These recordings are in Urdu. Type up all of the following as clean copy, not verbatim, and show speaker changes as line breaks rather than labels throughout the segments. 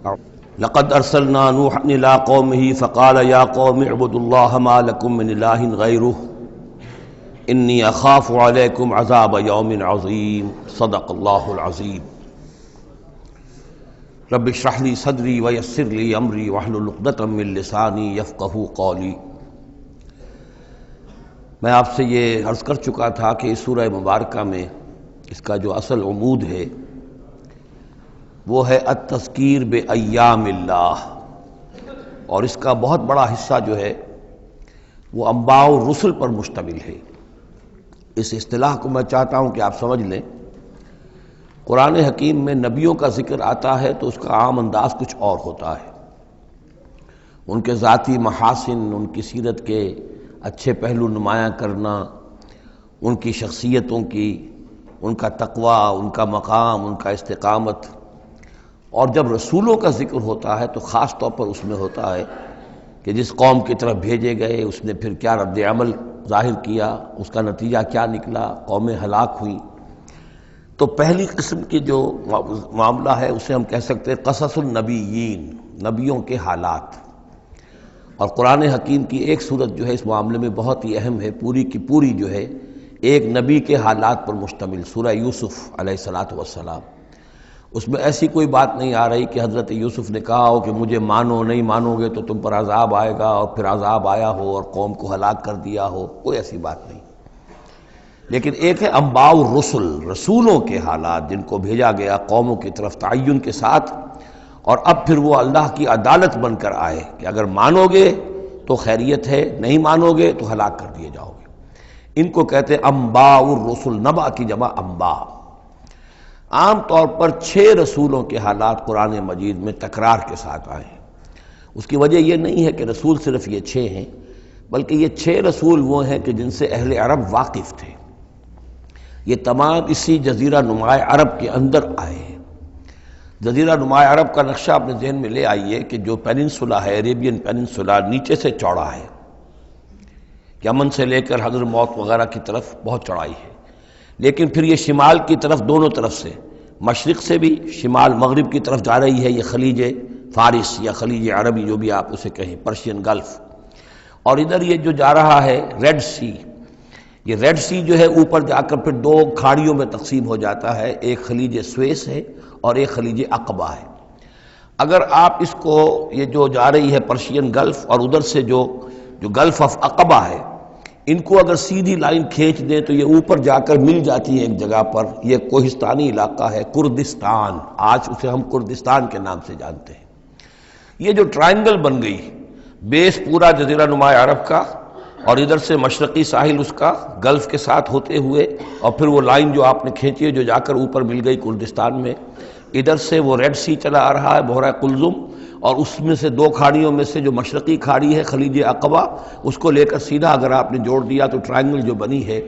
لقد ارسلنا نوحا الى قومه فقال يا قوم اعبدوا الله ما لكم من اله غيره انی اخاف علیکم عذاب یوم عظیم صدق اللہ العظیم رب اشرح لی صدری ویسر لی امری واحلل عقدۃ من لسانی یفقہوا قولی۔ میں آپ سے یہ عرض کر چکا تھا کہ اس سورہ مبارکہ میں اس کا جو اصل عمود ہے وہ ہے التذکیر بایام اللہ، اور اس کا بہت بڑا حصہ جو ہے وہ انباء الرسل پر مشتمل ہے۔ اس اصطلاح کو میں چاہتا ہوں کہ آپ سمجھ لیں۔ قرآن حکیم میں نبیوں کا ذکر آتا ہے تو اس کا عام انداز کچھ اور ہوتا ہے، ان کے ذاتی محاسن، ان کی سیرت کے اچھے پہلو نمایاں کرنا، ان کی شخصیتوں کی، ان کا تقوی، ان کا مقام، ان کا استقامت۔ اور جب رسولوں کا ذکر ہوتا ہے تو خاص طور پر اس میں ہوتا ہے کہ جس قوم کی طرف بھیجے گئے اس نے پھر کیا رد عمل ظاہر کیا، اس کا نتیجہ کیا نکلا، قومیں ہلاک ہوئیں۔ تو پہلی قسم کی جو معاملہ ہے اسے ہم کہہ سکتے ہیں قصص النبیین، نبیوں کے حالات۔ اور قرآن حکیم کی ایک صورت جو ہے اس معاملے میں بہت ہی اہم ہے، پوری کی پوری جو ہے ایک نبی کے حالات پر مشتمل، سورہ یوسف علیہ الصلاۃ والسلام۔ اس میں ایسی کوئی بات نہیں آ رہی کہ حضرت یوسف نے کہا ہو کہ مجھے مانو، نہیں مانو گے تو تم پر عذاب آئے گا، اور پھر عذاب آیا ہو اور قوم کو ہلاک کر دیا ہو، کوئی ایسی بات نہیں۔ لیکن ایک ہے انباء الرسل، رسولوں کے حالات جن کو بھیجا گیا قوموں کی طرف تعین کے ساتھ، اور اب پھر وہ اللہ کی عدالت بن کر آئے کہ اگر مانو گے تو خیریت ہے، نہیں مانو گے تو ہلاک کر دیے جاؤ گے۔ ان کو کہتے ہیں انباء الرسل، نبا کی جمع انباء۔ عام طور پر 6 رسولوں کے حالات قرآن مجید میں تکرار کے ساتھ آئے ہیں۔ اس کی وجہ یہ نہیں ہے کہ رسول صرف یہ 6 ہیں، بلکہ یہ 6 رسول وہ ہیں کہ جن سے اہل عرب واقف تھے۔ یہ تمام اسی جزیرہ نماء عرب کے اندر آئے ہیں۔ جزیرہ نماء عرب کا نقشہ اپنے ذہن میں لے آئیے کہ جو پیننسولا ہے، عریبین پیننسولا، نیچے سے چوڑا ہے، یمن سے لے کر حضر موت وغیرہ کی طرف بہت چوڑائی ہے، لیکن پھر یہ شمال کی طرف دونوں طرف سے، مشرق سے بھی شمال مغرب کی طرف جا رہی ہے، یہ خلیج فارس یا خلیج عربی جو بھی آپ اسے کہیں، پرشین گلف۔ اور ادھر یہ جو جا رہا ہے ریڈ سی، یہ ریڈ سی جو ہے اوپر جا کر پھر 2 کھاڑیوں میں تقسیم ہو جاتا ہے، ایک خلیج سویس ہے اور ایک خلیج عقبہ ہے۔ اگر آپ اس کو، یہ جو جا رہی ہے پرشین گلف اور ادھر سے جو گلف آف عقبہ ہے، ان کو اگر سیدھی لائن کھینچ دیں تو یہ اوپر جا کر مل جاتی ہے ایک جگہ پر، یہ کوہستانی علاقہ ہے کردستان، آج اسے ہم کردستان کے نام سے جانتے ہیں۔ یہ جو ٹرائنگل بن گئی، بیس پورا جزیرہ نماء عرب کا، اور ادھر سے مشرقی ساحل اس کا گلف کے ساتھ ہوتے ہوئے، اور پھر وہ لائن جو آپ نے کھینچی ہے جو جا کر اوپر مل گئی کردستان میں، ادھر سے وہ ریڈ سی چلا آ رہا ہے، بحیرہ قلزم، اور اس میں سے 2 کھاڑیوں میں سے جو مشرقی کھاڑی ہے خلیج عقبہ، اس کو لے کر سیدھا اگر آپ نے جوڑ دیا تو ٹرائنگل جو بنی ہے،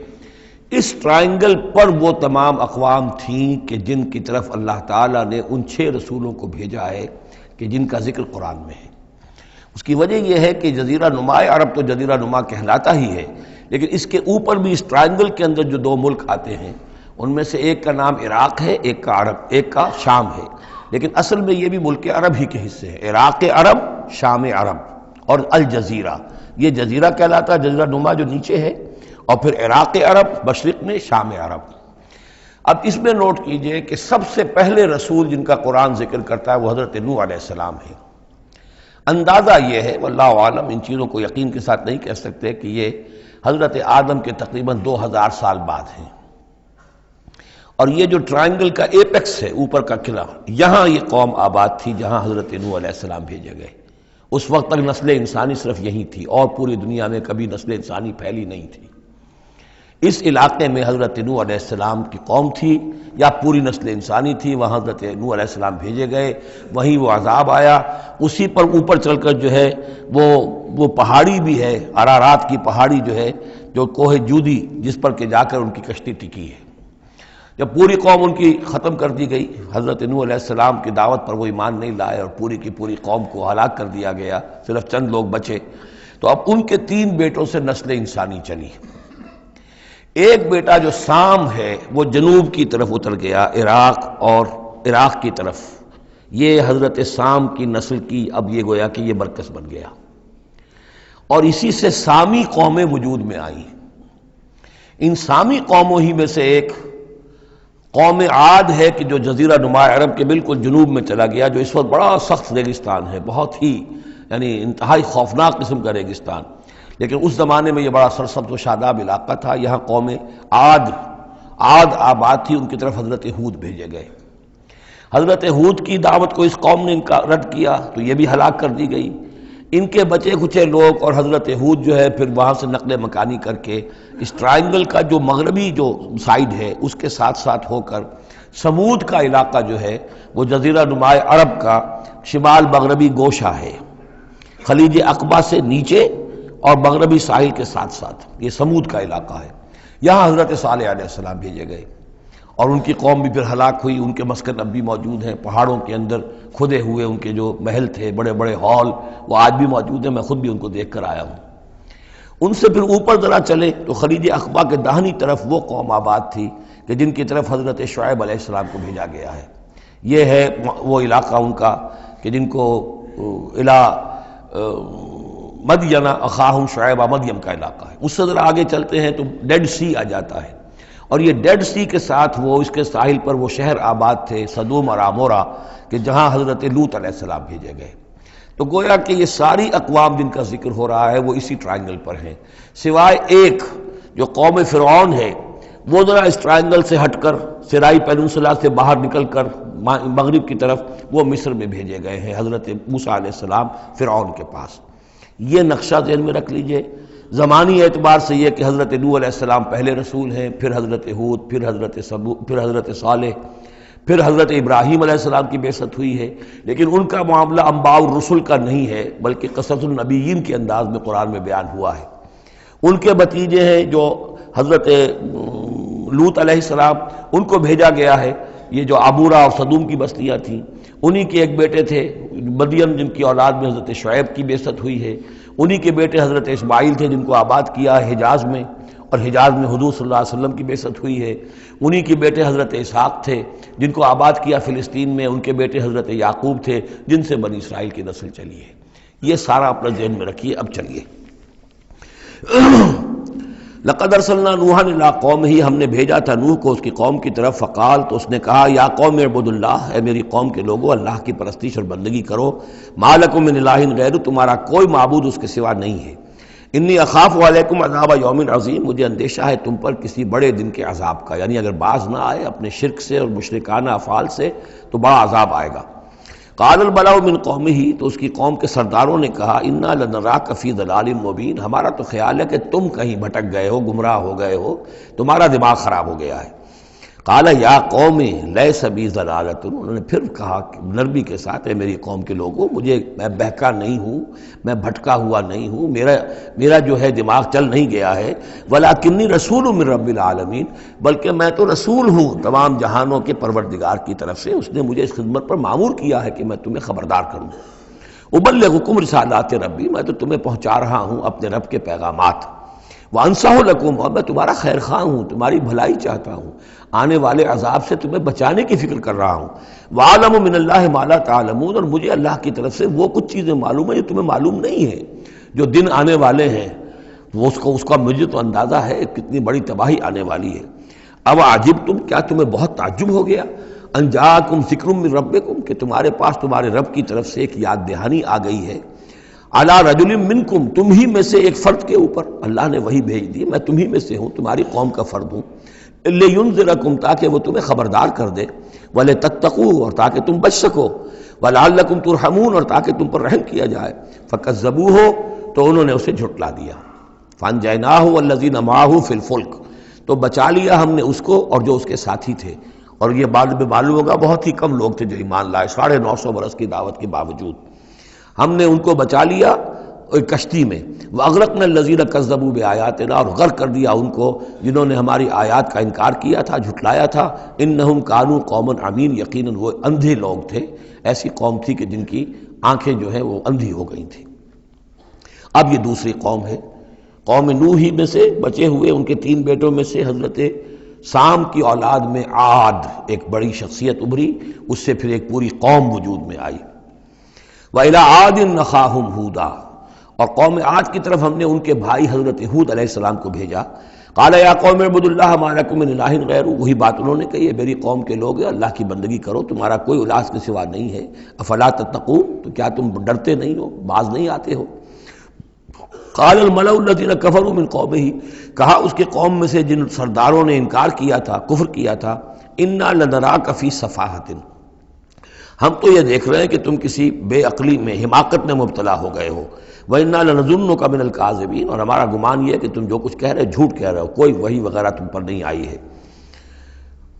اس ٹرائنگل پر وہ تمام اقوام تھیں کہ جن کی طرف اللہ تعالیٰ نے ان 6 رسولوں کو بھیجا ہے کہ جن کا ذکر قرآن میں ہے۔ اس کی وجہ یہ ہے کہ جزیرہ نماء عرب تو جزیرہ نما کہلاتا ہی ہے، لیکن اس کے اوپر بھی اس ٹرائنگل کے اندر جو 2 ملک آتے ہیں ان میں سے ایک کا نام عراق ہے، ایک کا عرب، ایک کا شام ہے، لیکن اصل میں یہ بھی ملک عرب ہی کے حصے ہیں، عراق عرب، شام عرب اور الجزیرہ، یہ جزیرہ کہلاتا ہے، جزیرہ نما جو نیچے ہے، اور پھر عراق عرب مشرق میں، شام عرب۔ اب اس میں نوٹ کیجئے کہ سب سے پہلے رسول جن کا قرآن ذکر کرتا ہے وہ حضرت نوح علیہ السلام ہے۔ اندازہ یہ ہے، واللہ عالم، ان چیزوں کو یقین کے ساتھ نہیں کہہ سکتے، کہ یہ حضرت آدم کے تقریباً 2000 سال بعد ہیں۔ اور یہ جو ٹرائنگل کا ایپیکس ہے، اوپر کا قلعہ، یہاں یہ قوم آباد تھی جہاں حضرت نوح علیہ السلام بھیجے گئے۔ اس وقت تک نسل انسانی صرف یہی تھی، اور پوری دنیا میں کبھی نسل انسانی پھیلی نہیں تھی۔ اس علاقے میں حضرت نوح علیہ السلام کی قوم تھی، یا پوری نسل انسانی تھی، وہاں حضرت نوح علیہ السلام بھیجے گئے، وہیں وہ عذاب آیا۔ اسی پر اوپر چل کر جو ہے وہ پہاڑی بھی ہے، ارارات کی پہاڑی جو ہے، جو کوہ جودی، جس پر کہ جا کر ان کی کشتی ٹکی ہے۔ جب پوری قوم ان کی ختم کر دی گئی، حضرت نوح علیہ السلام کی دعوت پر وہ ایمان نہیں لائے اور پوری کی پوری قوم کو ہلاک کر دیا گیا، صرف چند لوگ بچے، تو اب ان کے 3 بیٹوں سے نسل انسانی چلی۔ ایک بیٹا جو سام ہے وہ جنوب کی طرف اتر گیا، عراق اور عراق کی طرف، یہ حضرت سام کی نسل کی اب یہ گویا کہ یہ مرکز بن گیا، اور اسی سے سامی قومیں وجود میں آئیں۔ ان سامی قوموں ہی میں سے ایک قوم عاد ہے کہ جو جزیرہ نما عرب کے بالکل جنوب میں چلا گیا، جو اس وقت بڑا سخت ریگستان ہے، بہت ہی یعنی انتہائی خوفناک قسم کا ریگستان، لیکن اس زمانے میں یہ بڑا سرسبز و شاداب علاقہ تھا۔ یہاں قوم عاد آباد تھی، ان کی طرف حضرت ہود بھیجے گئے۔ حضرت ہود کی دعوت کو اس قوم نے رد کیا تو یہ بھی ہلاک کر دی گئی۔ ان کے بچے کچے لوگ اور حضرت ہود جو ہے پھر وہاں سے نقل مکانی کر کے اس ٹرائنگل کا جو مغربی جو سائڈ ہے اس کے ساتھ ساتھ ہو کر سمود کا علاقہ جو ہے وہ جزیرہ نما عرب کا شمال مغربی گوشہ ہے، خلیج عقبہ سے نیچے اور مغربی ساحل کے ساتھ ساتھ یہ سمود کا علاقہ ہے۔ یہاں حضرت صالح علیہ السلام بھیجے گئے اور ان کی قوم بھی پھر ہلاک ہوئی۔ ان کے مسکن اب بھی موجود ہیں، پہاڑوں کے اندر کھدے ہوئے ان کے جو محل تھے، بڑے بڑے ہال، وہ آج بھی موجود ہیں، میں خود بھی ان کو دیکھ کر آیا ہوں۔ ان سے پھر اوپر ذرا چلے تو خلیج عقبہ کے داہنی طرف وہ قوم آباد تھی کہ جن کی طرف حضرت شعیب علیہ السلام کو بھیجا گیا ہے۔ یہ ہے وہ علاقہ ان کا کہ جن کو مدین اخاہم شعیب مدین کا علاقہ ہے۔ اس سے ذرا آگے چلتے ہیں تو ڈیڈ سی آ جاتا ہے، اور یہ ڈیڈ سی کے ساتھ وہ اس کے ساحل پر وہ شہر آباد تھے سدوم اور عمورہ کہ جہاں حضرت لوط علیہ السلام بھیجے گئے۔ تو گویا کہ یہ ساری اقوام جن کا ذکر ہو رہا ہے وہ اسی ٹرائنگل پر ہیں، سوائے ایک جو قوم فرعون ہے، وہ ذرا اس ٹرائنگل سے ہٹ کر سرائی پیننسولا سے باہر نکل کر مغرب کی طرف وہ مصر میں بھیجے گئے ہیں حضرت موسیٰ علیہ السلام فرعون کے پاس۔ یہ نقشہ ذہن میں رکھ لیجئے۔ زمانی اعتبار سے یہ کہ حضرت نوح علیہ السلام پہلے رسول ہیں، پھر حضرت ہود، پھر حضرت صالح، پھر حضرت ابراہیم علیہ السلام کی بعثت ہوئی ہے، لیکن ان کا معاملہ انباء الرسل کا نہیں ہے بلکہ قصص النبیین کے انداز میں قرآن میں بیان ہوا ہے۔ ان کے بھتیجے ہیں جو حضرت لوط علیہ السلام، ان کو بھیجا گیا ہے۔ یہ جو عبورہ اور صدوم کی بستیاں تھیں، انہی کے ایک بیٹے تھے مدین جن کی اولاد میں حضرت شعیب کی بعثت ہوئی ہے، انہی کے بیٹے حضرت اسماعیل تھے جن کو آباد کیا ہے حجاز میں، اور حجاز میں حضور صلی اللہ علیہ وسلم کی بعثت ہوئی ہے۔ انہی کے بیٹے حضرت اسحاق تھے جن کو آباد کیا فلسطین میں، ان کے بیٹے حضرت یعقوب تھے جن سے بنی اسرائیل کی نسل چلی ہے۔ یہ سارا اپنا ذہن میں رکھیے۔ اب چلیے، لقد ارسلنا نوحا الی قومہ، ہم نے بھیجا تھا نوح کو اس کی قوم کی طرف، فقال، تو اس نے کہا، یا قوم اعبدوا اللہ، اے میری قوم کے لوگو اللہ کی پرستش اور بندگی کرو، ما لکم من الہ غیرہ، تمہارا کوئی معبود اس کے سوا نہیں ہے، انی اخاف علیکم عذاب یوم عظیم، مجھے اندیشہ ہے تم پر کسی بڑے دن کے عذاب کا، یعنی اگر باز نہ آئے اپنے شرک سے اور مشرکانہ افعال سے تو بڑا عذاب آئے گا۔ قال الملأ من قومہ، تو اس کی قوم کے سرداروں نے کہا، انا لنراک فی ضلال مبین، ہمارا تو خیال ہے کہ تم کہیں بھٹک گئے ہو، گمراہ ہو گئے ہو، تمہارا دماغ خراب ہو گیا ہے۔ قال یا قوم لیس بی ضلالۃ، انہوں نے پھر کہا نرمی کے ساتھ، اے میری قوم کے لوگوں، میں بہکا نہیں ہوں، میں بھٹکا ہوا نہیں ہوں، میرا جو ہے دماغ چل نہیں گیا ہے، ولکنی رسول من رب العالمین، بلکہ میں تو رسول ہوں تمام جہانوں کے پروردگار کی طرف سے، اس نے مجھے اس خدمت پر مامور کیا ہے کہ میں تمہیں خبردار کروں۔ ابلغکم رسالات ربی، میں تو تمہیں پہنچا رہا ہوں اپنے رب کے پیغامات، وانصح لکم، اور میں تمہارا خیر خواہ ہوں، تمہاری بھلائی چاہتا ہوں، آنے والے عذاب سے تمہیں بچانے کی فکر کر رہا ہوں۔ وَعَلَمُ مِنَ اللَّهِ مَا لَا تَعْلَمُونَ، اور مجھے اللہ کی طرف سے وہ کچھ چیزیں معلوم ہیں جو تمہیں معلوم نہیں ہیں، جو دن آنے والے ہیں وہ اس کا مجھے تو اندازہ ہے کتنی بڑی تباہی آنے والی ہے۔ اب عجبتم، کیا تمہیں بہت تعجب ہو گیا، ان جاءکم ذکر من ربکم، کہ تمہارے پاس تمہارے رب کی طرف سے ایک یاد دہانی آ گئی ہے، علی رجل منکم، تم ہی میں سے ایک فرد کے اوپر اللہ نے وہی بھیج دی، میں تم ہی میں سے ہوں، تمہاری قوم کا فرد ہوں، لینذرکم، تاکہ وہ تمہیں خبردار کر دے، ولتتقوا، اور تاکہ تم بچ سکو، ولعلکم ترحمون، اور تاکہ تم پر رحم کیا جائے، فکذبوہ، تو انہوں نے اسے جھٹلا دیا، فانجیناہ والذین معہ فی الفلک، تو بچا لیا ہم نے اس کو اور جو اس کے ساتھی تھے، اور یہ بعد میں معلوم ہوگا بہت ہی کم لوگ تھے جو ایمان لائے، 950 برس کی دعوت کے باوجود ہم نے ان کو بچا لیا ایک کشتی میں، وَأَغْرَقْنَا الَّذِينَ كَذَّبُوا بِآيَاتِنَا، اور غرق کر دیا ان کو جنہوں نے ہماری آیات کا انکار کیا تھا، جھٹلایا تھا، إِنَّهُمْ كَانُوا قَوْمًا عَمِينَ، یقیناً وہ اندھے لوگ تھے، ایسی قوم تھی کہ جن کی آنکھیں جو ہیں وہ اندھی ہو گئی تھیں۔ اب یہ دوسری قوم ہے، قوم نوح ہی میں سے بچے ہوئے ان کے 3 بیٹوں میں سے حضرت سام کی اولاد میں عاد ایک بڑی شخصیت ابھری، اس سے پھر ایک پوری قوم وجود میں آئی۔ وَإِلَىٰ عَادٍ أَخَاهُمْ هُودًا، اور قوم عاد کی طرف ہم نے ان کے بھائی حضرت ہود علیہ السلام کو بھیجا۔ قَالَ يَا قَوْمِ اعْبُدُوا اللَّهَ مَا لَكُم مِّنْ إِلَٰهٍ غَيْرُهُ، وہی بات انہوں نے کہی ہے، میری قوم کے لوگ اللہ کی بندگی کرو، تمہارا کوئی الہ کے سوا نہیں ہے۔ افلا تتقون، تو کیا تم ڈرتے نہیں ہو، باز نہیں آتے ہو؟ قال الملأ الذين كفروا من قومه، کہا اس کے قوم میں سے جن سرداروں نے انکار کیا تھا، کفر کیا تھا، انا لنراک فی سفاہۃ، ہم تو یہ دیکھ رہے ہیں کہ تم کسی بے عقلی میں، حماقت میں مبتلا ہو گئے ہو۔ وَإِنَّا لَنَظُنُّكَ مِنَ الْكَاذِبِينَ، اور ہمارا گمان یہ ہے کہ تم جو کچھ کہہ رہے ہو جھوٹ کہہ رہے ہو، کوئی وحی وغیرہ تم پر نہیں آئی ہے۔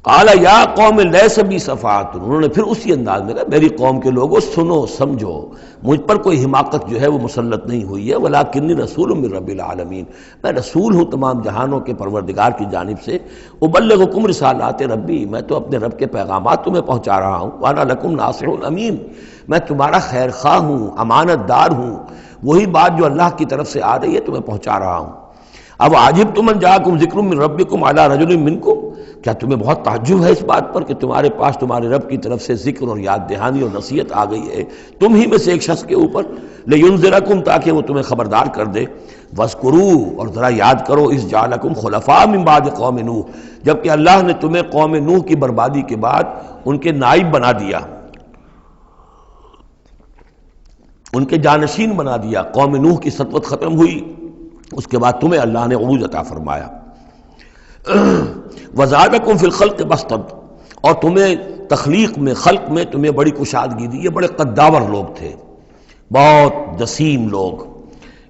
قال یا قوم لیس بی سفاہۃ، انہوں نے پھر اسی انداز میں کہا میری قوم کے لوگوں سنو سمجھو، مجھ پر کوئی حماقت جو ہے وہ مسلط نہیں ہوئی ہے، ولکنی رسول من رب العالمین، میں رسول ہوں تمام جہانوں کے پروردگار کی جانب سے، ابلغکم رسالات ربی، میں تو اپنے رب کے پیغامات تمہیں پہنچا رہا ہوں، وانا لکم ناصح امین، میں تمہارا خیر خواہ ہوں، امانت دار ہوں، وہی بات جو اللہ کی طرف سے آ رہی ہے تمہیں پہنچا رہا ہوں۔ اب عجبتم ان جاءکم ذکر من ربکم علی رجل منکم، کیا تمہیں بہت تعجب ہے اس بات پر کہ تمہارے پاس تمہارے رب کی طرف سے ذکر اور یاد دہانی اور نصیحت آ گئی ہے تم ہی میں سے ایک شخص کے اوپر، لینذرکم، تاکہ وہ تمہیں خبردار کر دے، واذکروا، اور ذرا یاد کرو، اذ جعلکم خلفاء من بعد قوم نوح، جبکہ اللہ نے تمہیں قوم نوح کی بربادی کے بعد ان کے نائب بنا دیا، ان کے جانشین بنا دیا۔ قوم نوح کی سطوت ختم ہوئی، اس کے بعد تمہیں اللہ نے عروج عطا فرمایا۔ وزادکم فی الخلق بسطا، اور تمہیں تخلیق میں، خلق میں تمہیں بڑی کشادگی دی، یہ بڑے قداور لوگ تھے، بہت جسیم لوگ۔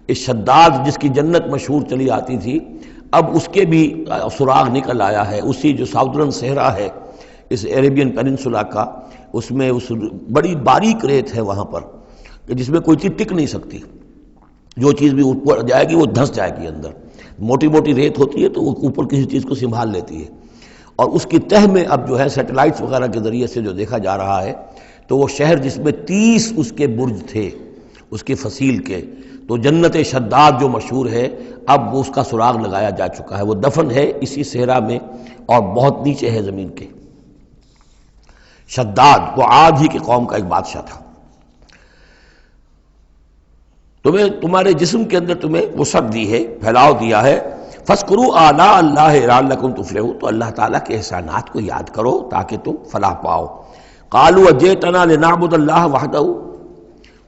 اس شداد جس کی جنت مشہور چلی آتی تھی، اب اس کے بھی سراغ نکل آیا ہے، اسی جو ساؤدرن صحرا ہے اس عربین پیننسولا کا، اس میں اس بڑی باریک ریت ہے وہاں پر کہ جس میں کوئی چیز ٹک نہیں سکتی، جو چیز بھی اوپر جائے گی وہ دھنس جائے گی اندر، موٹی موٹی ریت ہوتی ہے تو وہ اوپر کسی چیز کو سنبھال لیتی ہے، اور اس کی تہ میں اب جو ہے سیٹلائٹس وغیرہ کے ذریعے سے جو دیکھا جا رہا ہے، تو وہ شہر جس میں 30 اس کے برج تھے اس کے فصیل کے، تو جنت شداد جو مشہور ہے، اب وہ اس کا سراغ لگایا جا چکا ہے، وہ دفن ہے اسی صحرا میں اور بہت نیچے ہے زمین کے۔ شداد وہ عاد ہی کی قوم کا ایک بادشاہ تھا۔ تمہیں تمہارے جسم کے اندر تمہیں وسعت دی ہے، پھیلاؤ دیا ہے، فاذکروا آلاء اللہ لعلکم تفلحون، تو اللہ تعالیٰ کے احسانات کو یاد کرو تاکہ تم فلاح پاؤ۔ قالوا اجئتنا لنعبد اللہ وحدہ،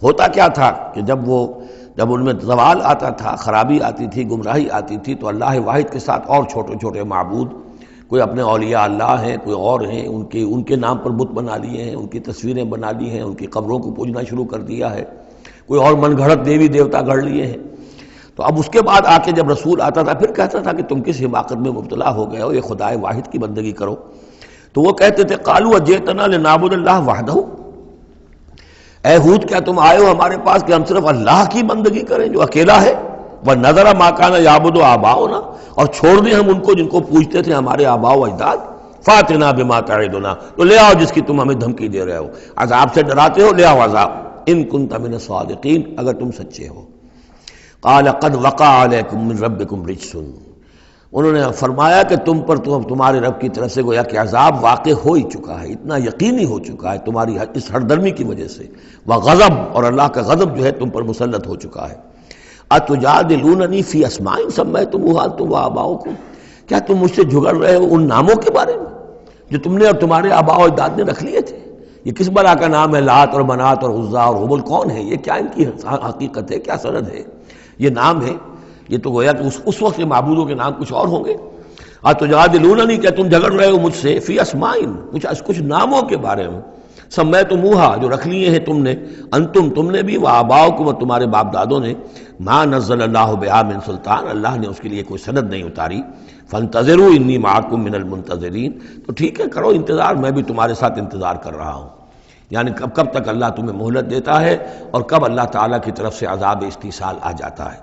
ہوتا کیا تھا کہ جب ان میں زوال آتا تھا، خرابی آتی تھی، گمراہی آتی تھی، تو اللہ واحد کے ساتھ اور چھوٹے چھوٹے معبود، کوئی اپنے اولیاء اللہ ہیں، کوئی اور ہیں، ان کے نام پر بت بنا لیے ہیں، ان کی تصویریں بنا لی ہیں، ان کی قبروں کو پوجنا شروع کر دیا ہے، کوئی اور من گھڑت دیوی دیوتا گھڑ لیے ہیں۔ تو اب اس کے بعد آ کے جب رسول آتا تھا پھر کہتا تھا کہ تم کس حماقت میں مبتلا ہو گئے ہو، یہ خدائے واحد کی بندگی کرو۔ تو وہ کہتے تھے قالوا اجئتنا لنعبد اللہ وحدہ، اے ہود کیا تم آئے ہو ہمارے پاس کہ ہم صرف اللہ کی بندگی کریں جو اکیلا ہے، وَنَذَرَ مَا كَانَ يَعْبُدُ آبَاؤُنَا، اور چھوڑ دیں ہم ان کو جن کو پوجتے تھے ہمارے آباء و اجداد، فَأْتِنَا بِمَا تَعِدُنَا، تو لے آؤ جس کی تم ہمیں دھمکی دے رہے ہو، عذاب سے ڈراتے ہو، لے آؤ عذاب، ان كنت من الصادقین، اگر تم سچے ہو۔ قال قد وقع علیکم من ربکم رجس، انہوں نے فرمایا کہ تم پر تمہارے رب کی طرف سے گویا کہ عذاب واقع ہو ہی چکا ہے، اتنا یقینی ہو چکا ہے تمہاری اس ہردرمی کی وجہ سے، وغضب، اور اللہ کا غضب جو ہے تم پر مسلط ہو چکا ہے۔ اتجادلوننی فی اسماء سمیتموها انتم وآباؤکم، کیا تم مجھ سے جھگڑ رہے ہو ان ناموں کے بارے میں جو تم نے اور تمہارے آباء و اجداد نے رکھ لیے تھے؟ یہ کس بلا کا نام ہے؟ لات اور منات اور عزا اور ہبل کون ہے یہ؟ کیا ان کی حقیقت ہے؟ کیا سند ہے؟ یہ نام ہے، یہ تو گویا کہ اس وقت کے معبودوں کے نام کچھ اور ہوں گے۔ اتجادلوننی، کیا تم جھگڑ رہے ہو مجھ سے فی اسماء، کچھ ناموں کے بارے میں، سمیتموها، جو رکھ لیے ہیں تم نے، انتم، تم نے بھی، وآباؤکم، اور تمہارے باپ دادوں نے، ما نزل اللہ بہا من سلطان، اللہ نے اس کے لیے کوئی سند نہیں اتاری، فانتظروا انی معکم من المنتظرین، تو ٹھیک ہے کرو انتظار، میں بھی تمہارے ساتھ انتظار کر رہا ہوں، یعنی کب تک اللہ تمہیں مہلت دیتا ہے اور کب اللہ تعالیٰ کی طرف سے عذاب استیصال آ جاتا ہے۔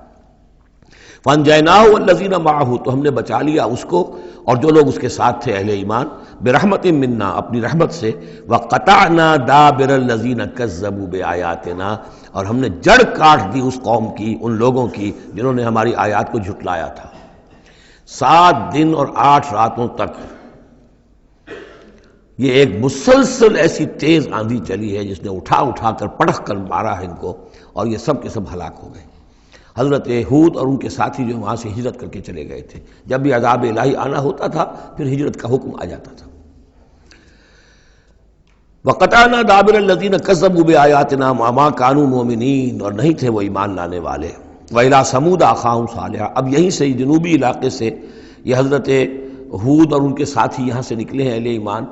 فانجیناہ والذین معہ، تو ہم نے بچا لیا اس کو اور جو لوگ اس کے ساتھ تھے اہل ایمان، برحمت منا، اپنی رحمت سے، وقطعنا دابر الذین کذبوا بآیاتنا، اور ہم نے جڑ کاٹ دی اس قوم کی، ان لوگوں کی جنہوں نے ہماری آیات کو جھٹلایا تھا۔ 7 دن اور 8 راتوں تک یہ ایک مسلسل ایسی تیز آندھی چلی ہے جس نے اٹھا اٹھا کر پٹخ کر مارا ہے ان کو، اور یہ سب کے سب ہلاک ہو گئے۔ حضرت ہود اور ان کے ساتھی جو وہاں سے ہجرت کر کے چلے گئے تھے، جب بھی عذاب الہی آنا ہوتا تھا پھر ہجرت کا حکم آ جاتا تھا۔ وَقَطَعْنَا دَابِرَ الَّذِينَ كَذَّبُوا بِآيَاتِنَا وَمَا كَانُوا مُؤْمِنِينَ، اور نہیں تھے وہ ایمان لانے والے۔ وَإِلَىٰ ثَمُودَ أَخَاهُمْ صَالِحًا، اب یہیں سے جنوبی علاقے سے یہ حضرت ہود اور ان کے ساتھی یہاں سے نکلے ہیں اہل ایمان،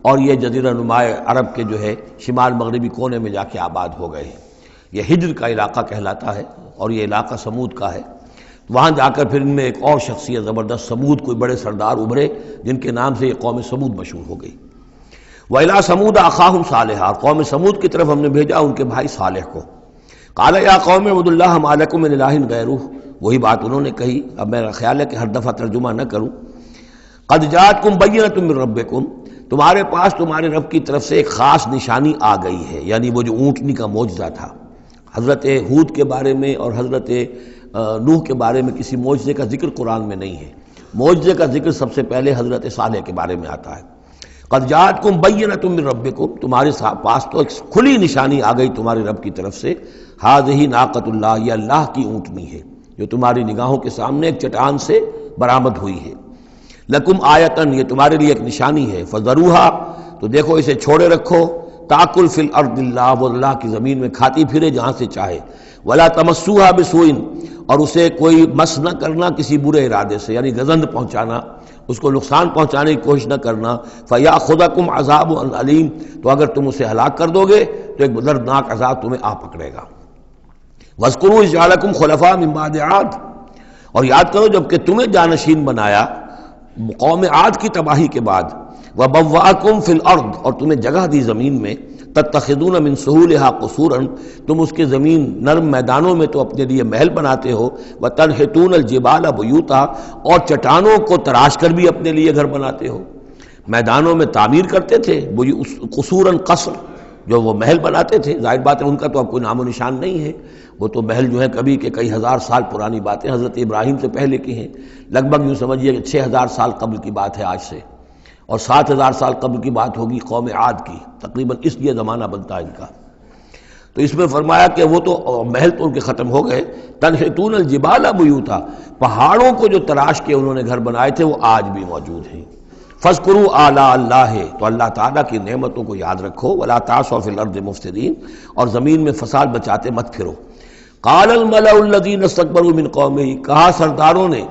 اور یہ جزیرہ نما عرب کے جو ہے شمال مغربی کونے میں جا کے آباد ہو گئے ہیں۔ یہ ہجر کا علاقہ کہلاتا ہے، اور یہ علاقہ سمود کا ہے۔ وہاں جا کر پھر ان میں ایک اور شخصیت زبردست سمود کوئی بڑے سردار ابھرے جن کے نام سے یہ قوم سمود مشہور ہو گئی۔ وَإِلَىٰ ثَمُودَ أَخَاهُمْ صَالِحًا، اور قوم سمود کی طرف ہم نے بھیجا ان کے بھائی صالح کو۔ قَالَ يَا قَوْمِ اعْبُدُوا اللَّهَ مَا لَكُم مِّنْ إِلَٰهٍ غَيْرُهُ، وہی بات انہوں نے کہی۔ اب میرا خیال ہے کہ ہر دفعہ ترجمہ نہ کروں۔ قَدْ جَاءَتْكُمْ بَيِّنَةٌ مِّن رَّبِّكُمْ، تمہارے پاس تمہارے رب کی طرف سے ایک خاص نشانی آ گئی ہے، یعنی وہ جو اونٹنی کا معجزہ تھا۔ حضرت ہود کے بارے میں اور حضرت نوح کے بارے میں کسی معجزے کا ذکر قرآن میں نہیں ہے۔ معجزے کا ذکر سب سے پہلے حضرت صالح کے بارے میں آتا ہے۔ قد جاءتکم بینۃ من ربکم، تمہارے پاس تو ایک کھلی نشانی آ گئی تمہارے رب کی طرف سے۔ ھذہ ناقۃ اللہ، یہ اللہ کی اونٹنی ہے جو تمہاری نگاہوں کے سامنے ایک چٹان سے برآمد ہوئی ہے۔ لکم آیتن، یہ تمہارے لیے ایک نشانی ہے۔ فذروھا، تو دیکھو اسے چھوڑے رکھو۔ تاکل فی الارض اللہ، وہ اللہ کی زمین میں کھاتی پھرے جہاں سے چاہے۔ ولا تمسوھا بسوء، اور اسے کوئی مس نہ کرنا کسی برے ارادے سے، یعنی گزند پہنچانا، اس کو نقصان پہنچانے کی کوشش نہ کرنا۔ فیاخذکم عذاب علیم، تو اگر تم اسے ہلاک کر دو گے تو ایک دردناک عذاب تمہیں آ پکڑے گا۔ واذکروا اذ جعلکم خلفاء من بعد عاد، اور یاد کرو جب کہ تمہیں جانشین بنایا قوم عاد کی تباہی کے بعد۔ وبوأکم فی الارض، اور تمہیں جگہ دی زمین میں۔ تتخذون من سہولها قصورا، تم اس کے زمین نرم میدانوں میں تو اپنے لیے محل بناتے ہو۔ وتنحتون الجبال بیوتا، اور چٹانوں کو تراش کر بھی اپنے لیے گھر بناتے ہو۔ میدانوں میں تعمیر کرتے تھے قصورا، قصر جو وہ محل بناتے تھے، ظاہر بات ہے ان کا تو اب کوئی نام و نشان نہیں ہے، وہ تو محل جو ہے کبھی کے کئی ہزار سال پرانی باتیں حضرت ابراہیم سے پہلے کی ہیں، لگ بھگ یوں سمجھیے کہ 6000 سال قبل کی بات ہے آج سے، اور 7000 سال قبل کی بات ہوگی قوم عاد کی، تقریباً اس لیے زمانہ بنتا ہے ان کا۔ تو اس میں فرمایا کہ وہ تو محل تو ان کے ختم ہو گئے۔ تنحتون الجبال بیوتا، پہاڑوں کو جو تراش کے انہوں نے گھر بنائے تھے وہ آج بھی موجود ہیں۔ فاذکروا آلاء اللہ، تو اللہ تعالیٰ کی نعمتوں کو یاد رکھو۔ ولا تعثوا فی الارض مفسدین، اور زمین میں فساد بچاتے مت پھرو۔ قال الملأ الذین استکبروا من قومہ، کہا سرداروں نے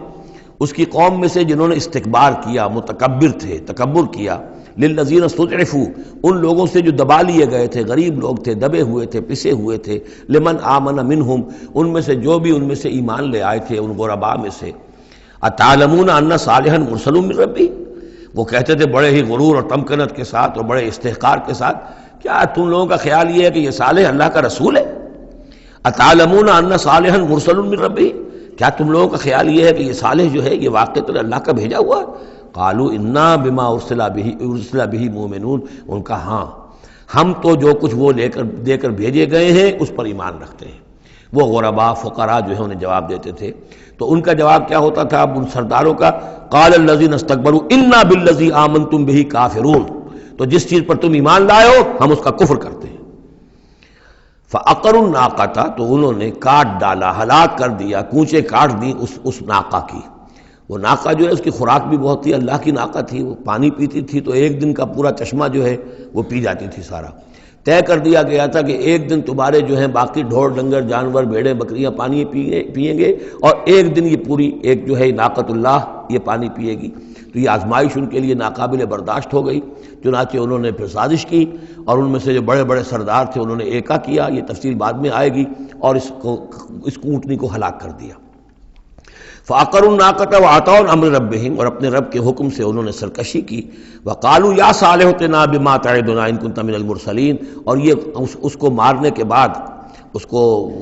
اس کی قوم میں سے جنہوں نے استکبار کیا، متکبر تھے، تکبر کیا، للذین استضعفوا، ان لوگوں سے جو دبا لیے گئے تھے، غریب لوگ تھے، دبے ہوئے تھے، پسے ہوئے تھے، لمن آمن منہم، ان میں سے جو بھی ان میں سے ایمان لے آئے تھے ان غرباء میں سے۔ اتعلمون ان صالحا مرسل من ربی، وہ کہتے تھے بڑے ہی غرور اور تمکنت کے ساتھ اور بڑے استحقار کے ساتھ، کیا تم لوگوں کا خیال یہ ہے کہ یہ صالح اللہ کا رسول ہے؟ اتعلمون ان صالحا مرسل من ربی، کیا تم لوگوں کا خیال یہ ہے کہ یہ صالح جو ہے یہ واقعتاً اللہ کا بھیجا ہوا ہے؟ قالوا انا بما ارسل به مؤمنون، ان کا ہاں ہم تو جو کچھ وہ دے کر بھیجے گئے ہیں اس پر ایمان رکھتے ہیں۔ وہ غرباء فقراء جو ہے انہیں جواب دیتے تھے، تو ان کا جواب کیا ہوتا تھا اب ان سرداروں کا؟ قال الذین استکبروا انا بالذی آمنتم به کافرون، تو جس چیز پر تم ایمان لائے ہو ہم اس کا کفر کرتے ہیں۔ فعقروا الناقۃ، تو انہوں نے کاٹ ڈالا، ہلاک کر دیا، کونچے کاٹ دی اس ناقہ کی۔ وہ ناقہ جو ہے اس کی خوراک بھی بہت تھی، اللہ کی ناقہ تھی، وہ پانی پیتی تھی تو ایک دن کا پورا چشمہ جو ہے وہ پی جاتی تھی سارا۔ طے کر دیا گیا تھا کہ ایک دن تمہارے جو ہیں باقی ڈھور ڈنگر جانور بھیڑیں بکریاں پانی پئیں گے، اور ایک دن یہ پوری ایک جو ہے ناقۃ اللہ یہ پانی پیے گی۔ تو یہ آزمائش ان کے لیے ناقابل برداشت ہو گئی، چنانچہ انہوں نے پھر سازش کی، اور ان میں سے جو بڑے بڑے سردار تھے انہوں نے ایکا کیا، یہ تفصیل بعد میں آئے گی، اور اس اونٹنی کو ہلاک کر دیا۔ فعقروا الناقۃ وعتوا عن امر ربہم، اور اپنے رب کے حکم سے انہوں نے سرکشی کی۔ وقالوا یا صالح ائتنا بما تعدنا ان كنت من المرسلین، اور یہ اس کو مارنے کے بعد اس کو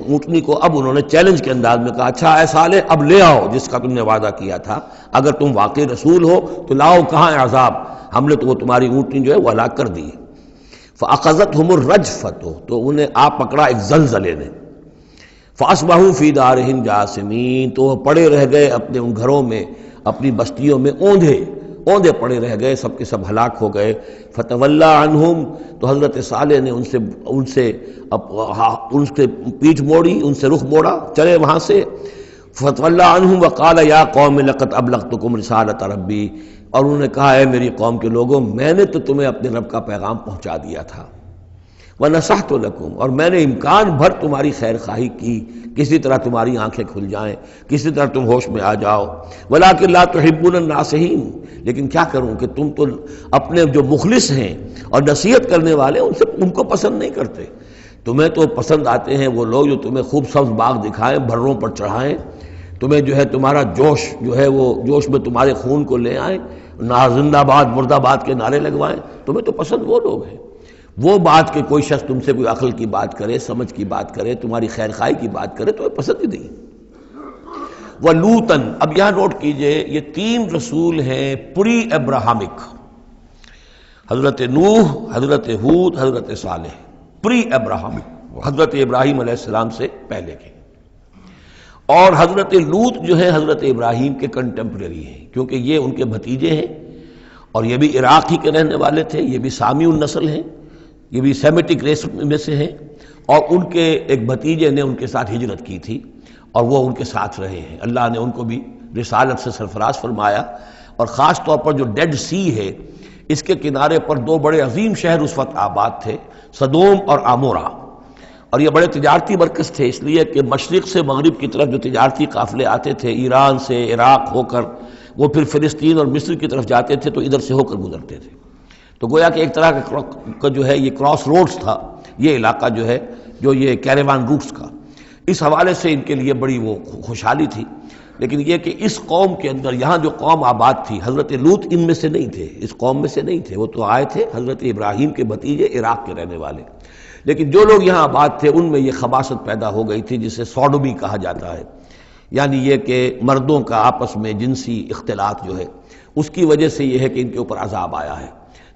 اونٹنی کو اب انہوں نے چیلنج کے انداز میں کہا، اچھا اے صالح اب لے آؤ جس کا تم نے وعدہ کیا تھا، اگر تم واقعی رسول ہو تو لاؤ، کہاں ہے عذاب؟ ہم نے تو وہ تمہاری اونٹنی جو ہے وہ ہلاک کر دی۔ فاخذتهم الرجفۃ، تو انہیں آ پکڑا ایک زلزلے نے۔ فاصبحوا فی دارہم جاثمین، تو وہ پڑے رہ گئے اپنے ان گھروں میں اپنی بستیوں میں اوندھے پڑے رہ گئے، سب کے سب ہلاک ہو گئے۔ فتولی عنہم، تو حضرت صالح نے ان سے پیٹھ موڑی، ان سے رخ موڑا، چلے وہاں سے۔ فتولی عنہم وقال یا قوم لقد ابلغتکم رسالۃ ربی، اور انہوں نے کہا اے میری قوم کے لوگوں، میں نے تو تمہیں اپنے رب کا پیغام پہنچا دیا تھا، وَنَصَحْتُ لَكُمْ، اور میں نے امکان بھر تمہاری خیر خواہی کی، کسی طرح تمہاری آنکھیں کھل جائیں، کسی طرح تم ہوش میں آ جاؤ، وَلَٰكِن لَا تُحِبُّونَ النَّاصِحِينَ، لیکن کیا کروں کہ تم تو اپنے جو مخلص ہیں اور نصیحت کرنے والے ان کو پسند نہیں کرتے۔ تمہیں تو پسند آتے ہیں وہ لوگ جو تمہیں خوب سبز باغ دکھائیں، بھروں پر چڑھائیں، تمہیں جو ہے تمہارا جوش جو ہے وہ جوش میں تمہارے خون کو لے آئیں، نہ زندہ آباد مرد آباد کے نعرے لگوائیں، تمہیں تو پسند وہ لوگ ہیں۔ وہ بات کہ کوئی شخص تم سے کوئی عقل کی بات کرے، سمجھ کی بات کرے، تمہاری خیر خواہی کی بات کرے، تمہیں پسند ہی نہیں۔ وَلُوطًا، اب یہاں نوٹ کیجئے یہ 3 رسول ہیں پری ابراہمک، حضرت نوح، حضرت ہود، حضرت صالح، پری ابراہمک، حضرت ابراہیم علیہ السلام سے پہلے کے۔ اور حضرت لوط جو ہے حضرت ابراہیم کے کنٹمپریری ہیں، کیونکہ یہ ان کے بھتیجے ہیں، اور یہ بھی عراق ہی کے رہنے والے تھے، یہ بھی سامی النسل ہیں، یہ بھی سیمیٹک ریس میں سے ہیں، اور ان کے ایک بھتیجے نے ان کے ساتھ ہجرت کی تھی اور وہ ان کے ساتھ رہے ہیں۔ اللہ نے ان کو بھی رسالت سے سرفراز فرمایا، اور خاص طور پر جو ڈیڈ سی ہے اس کے کنارے پر 2 بڑے عظیم شہر اس وقت آباد تھے، سدوم اور عمورہ، اور یہ بڑے تجارتی مرکز تھے، اس لیے کہ مشرق سے مغرب کی طرف جو تجارتی قافلے آتے تھے ایران سے عراق ہو کر وہ پھر فلسطین اور مصر کی طرف جاتے تھے تو ادھر سے ہو کر گزرتے تھے، تو گویا کہ ایک طرح کا جو ہے یہ کراس روڈز تھا یہ علاقہ جو ہے، جو یہ کیریوان روٹس کا، اس حوالے سے ان کے لیے بڑی وہ خوشحالی تھی۔ لیکن یہ کہ اس قوم کے اندر یہاں جو قوم آباد تھی، حضرت لوط ان میں سے نہیں تھے، اس قوم میں سے نہیں تھے، وہ تو آئے تھے حضرت ابراہیم کے بھتیجے عراق کے رہنے والے، لیکن جو لوگ یہاں آباد تھے ان میں یہ خباثت پیدا ہو گئی تھی جسے سوڈومی کہا جاتا ہے، یعنی یہ کہ مردوں کا آپس میں جنسی اختلاط جو ہے اس کی وجہ سے یہ ہے کہ ان کے اوپر عذاب آیا ہے،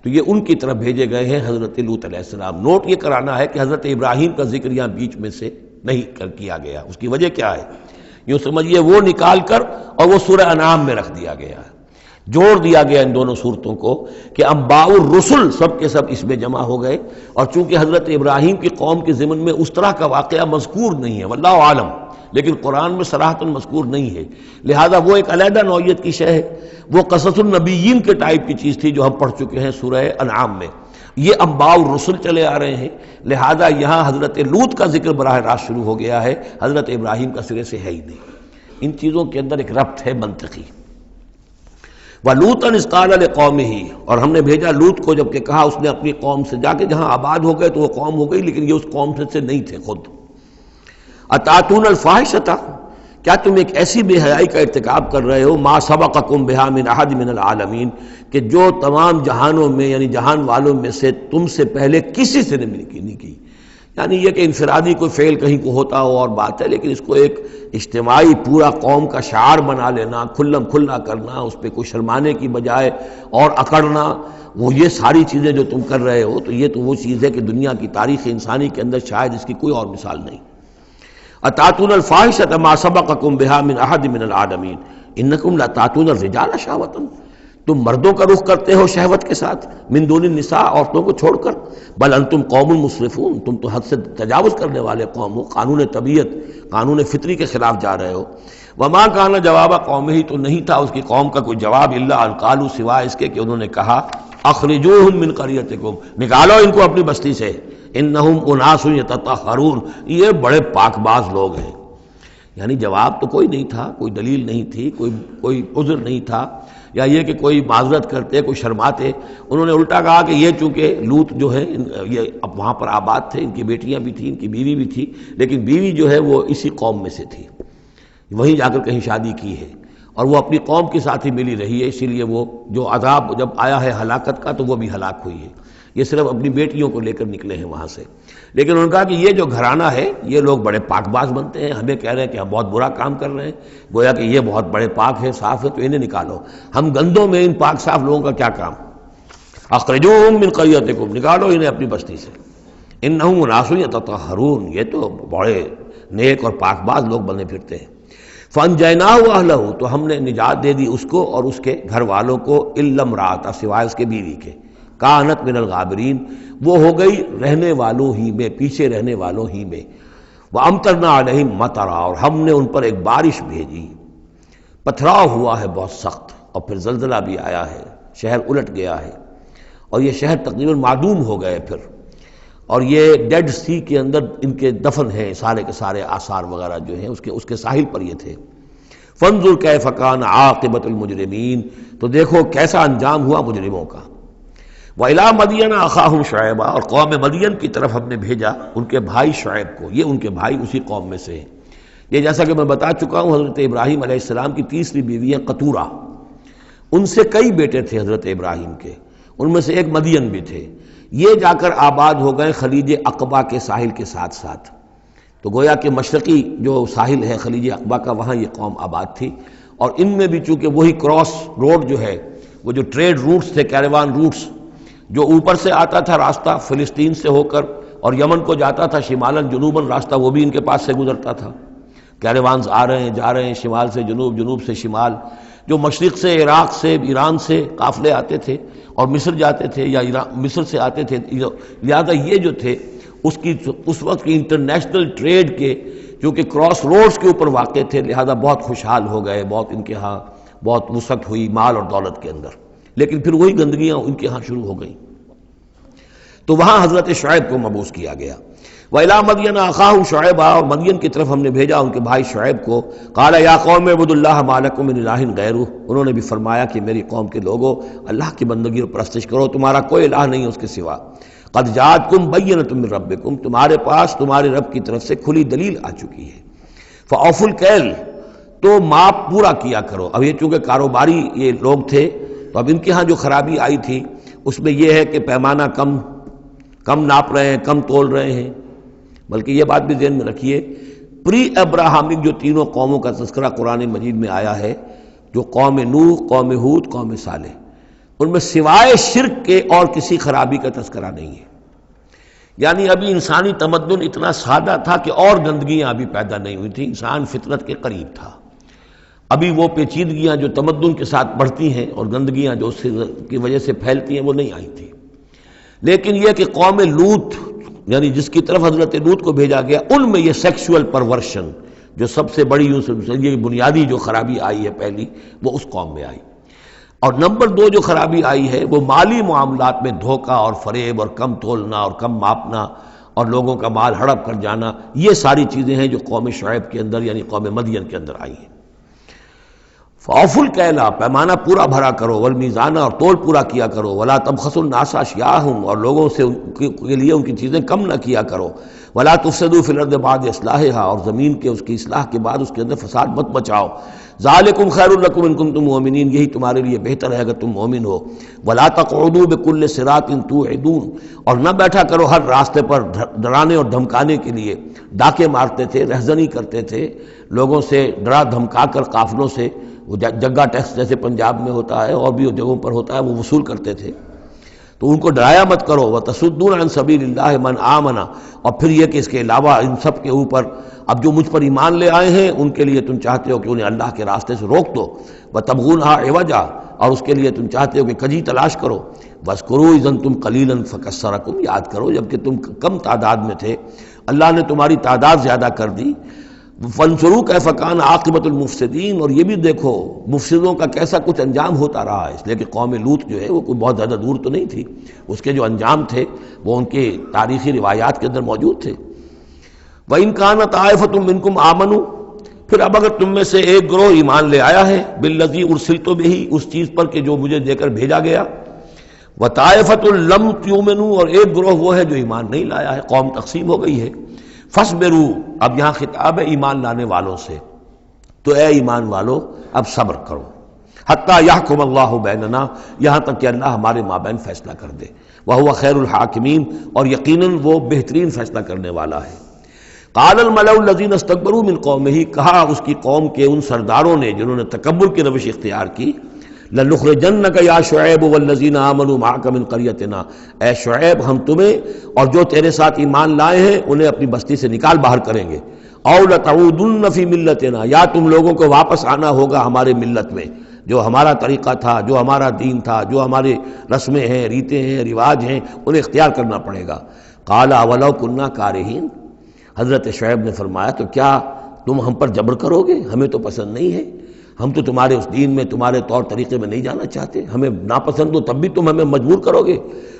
تو یہ ان کی طرف بھیجے گئے ہیں حضرت لوط علیہ السلام۔ نوٹ یہ کرانا ہے کہ حضرت ابراہیم کا ذکر یہاں بیچ میں سے نہیں کیا گیا، اس کی وجہ کیا ہے؟ یوں سمجھیے وہ نکال کر اور وہ سورہ انعام میں رکھ دیا گیا ہے، جوڑ دیا گیا ان دونوں صورتوں کو کہ انباء الرسل سب کے سب اس میں جمع ہو گئے، اور چونکہ حضرت ابراہیم کی قوم کے ضمن میں اس طرح کا واقعہ مذکور نہیں ہے واللہ عالم، لیکن قرآن میں صراحتاً مذکور نہیں ہے، لہذا وہ ایک علیحدہ نوعیت کی شے ہے، وہ قصص النبیین کے ٹائپ کی چیز تھی جو ہم پڑھ چکے ہیں سورہ انعام میں، یہ انباء الرسل چلے آ رہے ہیں، لہذا یہاں حضرت لوط کا ذکر براہ راست شروع ہو گیا ہے، حضرت ابراہیم کا سرے سے ہے ہی نہیں۔ ان چیزوں کے اندر ایک ربط ہے منطقی۔ وَلُوطًا إِذْ قَالَ لِقَوْمِهِ، اور ہم نے بھیجا لوط کو جب کہ کہا اس نے اپنی قوم سے، جا کے جہاں آباد ہو گئے تو وہ قوم ہو گئی لیکن یہ اس قوم سے نہیں تھے خود۔ أَتَأْتُونَ الْفَاحِشَةَ، کیا تم ایک ایسی بے حیائی کا ارتکاب کر رہے ہو، مَا سَبَقَكُم بِهَا مِنْ أَحَدٍ مِنَ الْعَالَمِينَ، کہ جو تمام جہانوں میں یعنی جہان والوں میں سے تم سے پہلے کسی سے نہیں کی، یعنی یہ کہ انفرادی کوئی فعل کہیں کو ہوتا ہو اور بات ہے، لیکن اس کو ایک اجتماعی پورا قوم کا شعار بنا لینا، کھلم کھلا کرنا، اس پہ کوئی شرمانے کی بجائے اور اکڑنا، وہ یہ ساری چیزیں جو تم کر رہے ہو تو یہ تو وہ چیز ہے کہ دنیا کی تاریخ انسانی کے اندر شاید اس کی کوئی اور مثال نہیں۔ أَتَأْتُونَ الْفَاحِشَةَ مَا سَبَقَكُم بِهَا مِنْ أَحَدٍ مِنَ الْعَالَمِينَ إِنَّكُمْ لَتَأْتُونَ الرِّجَالَ شَهْوَةً، تم مردوں کا رخ کرتے ہو شہوت کے ساتھ، من دون النساء، عورتوں کو چھوڑ کر، بل انتم قوم مسرفون، تم تو حد سے تجاوز کرنے والے قوم ہو، قانون طبیعت، قانون فطری کے خلاف جا رہے ہو۔ وما کان جواب قومہ، تو نہیں تھا اس کی قوم کا کوئی جواب، الا ان قالوا، سوائے اس کے کہ انہوں نے کہا، اخرجوہم من قریتکم، نکالو ان کو اپنی بستی سے، انہم اناس یتطہرون، یہ بڑے پاک باز لوگ ہیں۔ یعنی جواب تو کوئی نہیں تھا، کوئی دلیل نہیں تھی، کوئی عذر نہیں تھا، یا یہ کہ کوئی معذرت کرتے، کوئی شرماتے، انہوں نے الٹا کہا کہ یہ چونکہ لوط جو ہے یہ اب وہاں پر آباد تھے، ان کی بیٹیاں بھی تھیں، ان کی بیوی بھی تھی، لیکن بیوی جو ہے وہ اسی قوم میں سے تھی، وہیں جا کر کہیں شادی کی ہے، اور وہ اپنی قوم کے ساتھ ہی ملی رہی ہے، اسی لیے وہ جو عذاب جب آیا ہے ہلاکت کا تو وہ بھی ہلاک ہوئی ہے، یہ صرف اپنی بیٹیوں کو لے کر نکلے ہیں وہاں سے۔ لیکن انہوں نے کہا کہ یہ جو گھرانہ ہے یہ لوگ بڑے پاک باز بنتے ہیں، ہمیں کہہ رہے ہیں کہ ہم بہت برا کام کر رہے ہیں، گویا کہ یہ بہت بڑے پاک ہیں، صاف ہے، تو انہیں نکالو، ہم گندوں میں ان پاک صاف لوگوں کا کیا کام، اخرجوہم من قریتکم، نکالو انہیں اپنی بستی سے، انہم اناس یتطہرون، یہ تو بڑے نیک اور پاک باز لوگ بنے پھرتے ہیں۔ فانجیناہ واہلہ، تو ہم نے نجات دے دی اس کو اور اس کے گھر والوں کو، الا امرأتہ، سوائے اس کے بیوی کے، کانت من الغابرین، وہ ہو گئی رہنے والوں ہی میں، پیچھے رہنے والوں ہی میں، وامطرنا علیہم مطرا، اور ہم نے ان پر ایک بارش بھیجی، پتھراؤ ہوا ہے بہت سخت، اور پھر زلزلہ بھی آیا ہے، شہر الٹ گیا ہے، اور یہ شہر تقریباً معدوم ہو گئے پھر، اور یہ ڈیڈ سی کے اندر ان کے دفن ہیں، سارے کے سارے آثار وغیرہ جو ہیں اس کے ساحل پر یہ تھے۔ فانظر کیف کان عاقبۃ المجرمین، تو دیکھو کیسا انجام ہوا مجرموں کا۔ وَإِلَىٰ مَدْيَنَ أَخَاهُمْ شُعَيْبًا، اور قوم مدین کی طرف ہم نے بھیجا ان کے بھائی شعیب کو، یہ ان کے بھائی اسی قوم میں سے ہیں۔ یہ جیسا کہ میں بتا چکا ہوں، حضرت ابراہیم علیہ السلام کی تیسری بیوی ہے قطورہ، ان سے کئی بیٹے تھے حضرت ابراہیم کے، ان میں سے ایک مدین بھی تھے، یہ جا کر آباد ہو گئے خلیج عقبہ کے ساحل کے ساتھ ساتھ، تو گویا کہ مشرقی جو ساحل ہے خلیج عقبہ کا، وہاں یہ قوم آباد تھی، اور ان میں بھی چونکہ وہی کراس روڈ جو ہے، وہ جو ٹریڈ روٹس تھے، کیروان روٹس، جو اوپر سے آتا تھا راستہ فلسطین سے ہو کر اور یمن کو جاتا تھا شمالاً جنوباً راستہ، وہ بھی ان کے پاس سے گزرتا تھا، کیروانز آ رہے ہیں جا رہے ہیں، شمال سے جنوب، جنوب سے شمال، جو مشرق سے عراق سے ایران سے قافلے آتے تھے اور مصر جاتے تھے یا مصر سے آتے تھے، لہذا یہ جو تھے اس وقت کی انٹرنیشنل ٹریڈ کے جو کہ کراس روڈز کے اوپر واقع تھے، لہذا بہت خوشحال ہو گئے، بہت ان کے ہاں بہت وسعت ہوئی مال اور دولت کے اندر، لیکن پھر وہی گندگیاں ان کے ہاں شروع ہو گئیں، تو وہاں حضرت شعیب کو مبعوث کیا گیا۔ وَإِلَىٰ مَدْيَنَ أَخَاهُمْ شُعَيْبًا، اور مدین کی طرف ہم نے بھیجا ان کے بھائی شعیب کو، قَالَ يَا قَوْمِ اعْبُدُوا اللَّهَ مَا لَكُم مِّنْ إِلَٰهٍ غَيْرُهُ، انہوں نے بھی فرمایا کہ میری قوم کے لوگو اللہ کی بندگی اور پرستش کرو، تمہارا کوئی الہ نہیں ہے اس کے سوا، قَدْ جَاءَتْكُم بَيِّنَةٌ مِّن رَبِّكُم، تمہارے پاس تمہارے رب کی طرف سے کھلی دلیل آ چکی ہے، فَأَوْفُوا الْكَيْلَ، تو ماپ پورا کیا کرو۔ اب یہ چونکہ کاروباری یہ لوگ تھے، تو اب ان کے ہاں جو خرابی آئی تھی اس میں یہ ہے کہ پیمانہ کم ناپ رہے ہیں، کم تول رہے ہیں، بلکہ یہ بات بھی ذہن میں رکھیے، پری ابراہمک جو تینوں قوموں کا تذکرہ قرآن مجید میں آیا ہے، جو قوم نوح، قوم ہود، قوم صالح، ان میں سوائے شرک کے اور کسی خرابی کا تذکرہ نہیں ہے، یعنی ابھی انسانی تمدن اتنا سادہ تھا کہ اور گندگیاں ابھی پیدا نہیں ہوئی تھیں، انسان فطرت کے قریب تھا، ابھی وہ پیچیدگیاں جو تمدن کے ساتھ بڑھتی ہیں اور گندگیاں جو اس کی وجہ سے پھیلتی ہیں وہ نہیں آئی تھی، لیکن یہ کہ قوم لوط، یعنی جس کی طرف حضرت لوط کو بھیجا گیا، ان میں یہ سیکسول پرورشن جو سب سے بڑی یہ بنیادی جو خرابی آئی ہے پہلی، وہ اس قوم میں آئی، اور نمبر دو جو خرابی آئی ہے وہ مالی معاملات میں دھوکہ اور فریب اور کم تولنا اور کم ماپنا اور لوگوں کا مال ہڑپ کر جانا، یہ ساری چیزیں ہیں جو قوم شعیب کے اندر یعنی قوم مدین کے اندر آئی ہیں۔ فَأَوْفُوا الْكَيْلَ، پیمانہ پورا بھرا کرو، وَالْمِيزَانَ، اور تول پورا کیا کرو، وَلَا تَبْخَسُوا النَّاسَ أَشْيَاءَهُمْ، اور لوگوں سے کے لیے ان کی چیزیں کم نہ کیا کرو، وَلَا تُفْسِدُوا فِي الْأَرْضِ بَعْدَ إِصْلَاحِهَا، اور زمین کے اس کی اصلاح کے بعد اس کے اندر فساد مت مچاؤ، ذَلِكُمْ خَيْرٌ لَكُمْ إِن كُنتُم مُؤْمِنِينَ، یہی تمہارے لیے بہتر ہے اگر تم مومن ہو، وَلَا تَقْعُدُوا بِكُلِّ صِرَاطٍ تُوعِدُونَ، اور نہ بیٹھا کرو ہر راستے پر ڈرانے اور دھمکانے کے لیے، ڈاکے مارتے تھے، رہزنی کرتے تھے لوگوں سے، ڈرا دھمکا کر قافلوں سے، وہ جگہ ٹیکس جیسے پنجاب میں ہوتا ہے اور بھی جگہوں پر ہوتا ہے وہ وصول کرتے تھے، تو ان کو ڈرایا مت کرو، وَتَصُدُّونَ عَن سَبِيلِ اللَّهِ مَنْ آمَنَ، اور پھر یہ کہ اس کے علاوہ ان سب کے اوپر اب جو مجھ پر ایمان لے آئے ہیں ان کے لیے تم چاہتے ہو کہ انہیں اللہ کے راستے سے روک دو، وَتَبْغُونَهَا عِوَجًا، اور اس کے لیے تم چاہتے ہو کہ کجی تلاش کرو، وَاذْكُرُوا إِذْ أَنْتُمْ قَلِيلًا فَكَثَّرَكُمْ، یاد کرو جبکہ تم کم تعداد میں تھے اللہ نے تمہاری تعداد زیادہ کر دی، فَانظُرُوا كَيْفَ كَانَ عَاقِبَةُ الْمُفْسِدِينَ، اور یہ بھی دیکھو مفسدوں کا کیسا کچھ انجام ہوتا رہا ہے، اس لیے کہ قوم لوط جو ہے وہ کوئی بہت زیادہ دور تو نہیں تھی، اس کے جو انجام تھے وہ ان کے تاریخی روایات کے اندر موجود تھے۔ وَإِنْ كَانَتْ طَائِفَةٌ مِّنكُمْ آمَنُوا، پھر اب اگر تم میں سے ایک گروہ ایمان لے آیا ہے، بِالَّذِي أُرْسِلْتُ بِهِ، اس چیز پر کہ جو مجھے دے کر بھیجا گیا، وَطَائِفَةٌ لَمْ تُؤْمِنُوا، اور ایک گروہ وہ ہے جو ایمان نہیں لایا ہے، قوم تقسیم ہو گئی ہے، فَاصْبِرُوا، اب یہاں خطاب ہے ایمان لانے والوں سے، تو اے ایمان والو اب صبر کرو، حتیٰ یحکم اللہ بیننا، یہاں تک کہ اللہ ہمارے مابین فیصلہ کر دے، وہو خیر الحاکمین، اور یقیناً وہ بہترین فیصلہ کرنے والا ہے۔ قال الملأ الذین استکبروا من قومہ، کہا اس کی قوم کے ان سرداروں نے جنہوں نے تکبر کی روش اختیار کی، لَنُخْرِجَنَّكَ يَا شُعَيْبُ وَالَّذِينَ آمَنُوا مَعَكَ مِنْ قَرْيَتِنَا، اے شعیب ہم تمہیں اور جو تیرے ساتھ ایمان لائے ہیں انہیں اپنی بستی سے نکال باہر کریں گے، او لتعودن فی ملتنا، یا تم لوگوں کو واپس آنا ہوگا ہمارے ملت میں، جو ہمارا طریقہ تھا، جو ہمارا دین تھا، جو ہمارے رسمیں ہیں، ریتیں ہیں، رواج ہیں، انہیں اختیار کرنا پڑے گا۔ قال اولو کنا کارہین، حضرت شعیب نے فرمایا تو کیا تم ہم پر جبر کرو گے؟ ہمیں تو پسند نہیں ہے، ہم تو تمہارے اس دین میں، تمہارے طور طریقے میں نہیں جانا چاہتے، ہمیں ناپسند ہو تب بھی تم ہمیں مجبور کرو گے۔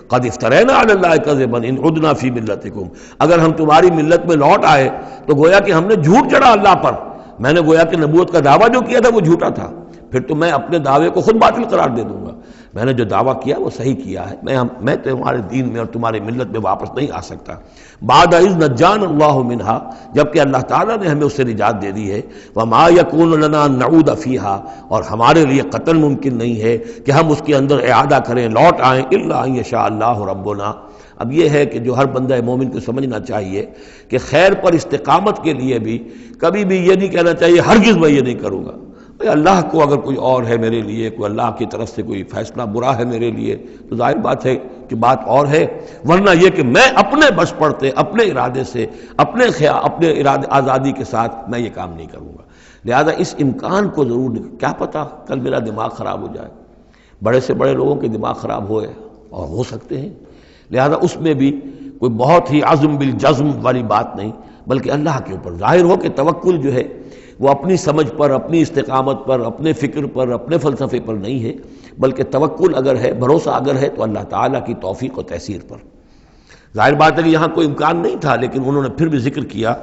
قد افترینا علی اللہ کذبا ان عدنا فی ملتکم، اگر ہم تمہاری ملت میں لوٹ آئے تو گویا کہ ہم نے جھوٹ چڑھا اللہ پر، میں نے گویا کہ نبوت کا دعویٰ جو کیا تھا وہ جھوٹا تھا، پھر تو میں اپنے دعوے کو خود باطل قرار دے دوں گا، میں نے جو دعویٰ کیا وہ صحیح کیا ہے، میں تمہارے دین میں اور تمہاری ملت میں واپس نہیں آ سکتا۔ بعد اذ نجانا اللہ منہا، جبکہ اللہ تعالیٰ نے ہمیں اس سے نجات دے دی ہے۔ وما یکون لنا ان نعود فیہا، اور ہمارے لیے قطعاً ممکن نہیں ہے کہ ہم اس کے اندر اعادہ کریں، لوٹ آئیں، الا ان یشاء اللہ ربنا۔ اب یہ ہے کہ جو ہر بندہ مومن کو سمجھنا چاہیے کہ خیر پر استقامت کے لیے بھی کبھی بھی یہ نہیں کہنا چاہیے ہرگز میں یہ نہیں کروں گا، اللہ کو اگر کوئی اور ہے میرے لیے، کوئی اللہ کی طرف سے کوئی فیصلہ برا ہے میرے لیے تو ظاہر بات ہے کہ بات اور ہے، ورنہ یہ کہ میں اپنے بس پڑتے، اپنے ارادے سے، اپنے ارادے آزادی کے ساتھ میں یہ کام نہیں کروں گا۔ لہذا اس امکان کو ضرور، کیا پتہ کل میرا دماغ خراب ہو جائے، بڑے سے بڑے لوگوں کے دماغ خراب ہوئے اور ہو سکتے ہیں، لہذا اس میں بھی کوئی بہت ہی عزم بالجزم والی بات نہیں، بلکہ اللہ کے اوپر ظاہر ہو کہ توکل جو ہے وہ اپنی سمجھ پر، اپنی استقامت پر، اپنے فکر پر، اپنے فلسفے پر نہیں ہے، بلکہ توکل اگر ہے، بھروسہ اگر ہے تو اللہ تعالیٰ کی توفیق و تیسیر پر۔ ظاہر بات ہے کہ یہاں کوئی امکان نہیں تھا، لیکن انہوں نے پھر بھی ذکر کیا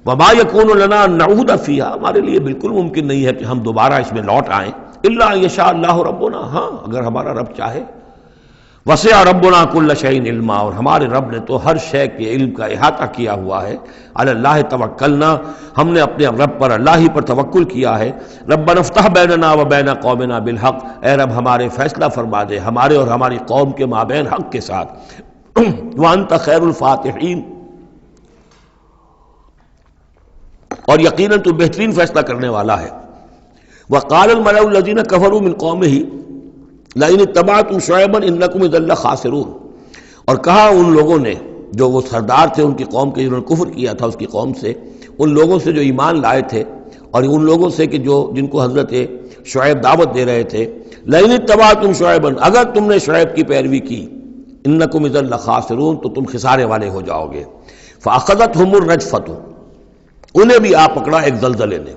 وما یکون لنا ان نعود فیہا، ہمارے لیے بالکل ممکن نہیں ہے کہ ہم دوبارہ اس میں لوٹ آئیں، الا ان یشاء اللہ ربنا، ہاں اگر ہمارا رب چاہے۔ وسع ربنا کل شیء علما، اور ہمارے رب نے تو ہر شے کے علم کا احاطہ کیا ہوا ہے۔ علی اللہ توکلنا، ہم نے اپنے رب پر، اللہ ہی پر توکل کیا ہے۔ ربنا افتح بیننا و بین قومنا بالحق، اے رب ہمارے فیصلہ فرما دے ہمارے اور ہماری قوم کے مابین حق کے ساتھ۔ وانت خیر الفاتحین، اور یقیناً تو بہترین فیصلہ کرنے والا ہے۔ وقال الملأ الذین کفروا من قومہ لئن اتبعتم شعیبا انکم اذا لخاسرون، اور کہا ان لوگوں نے، جو وہ سردار تھے ان کی قوم کے، جنہوں نے کفر کیا تھا اس کی قوم سے، ان لوگوں سے جو ایمان لائے تھے، اور ان لوگوں سے کہ جن کو حضرت شعیب دعوت دے رہے تھے، لئن اتبعتم شعیبا، اگر تم نے شعیب کی پیروی کی، انکم اذا لخاسرون، تو تم خسارے والے ہو جاؤ گے۔ فاخذتهم الرجفۃ، انہیں بھی آ پکڑا ایک زلزلے نے۔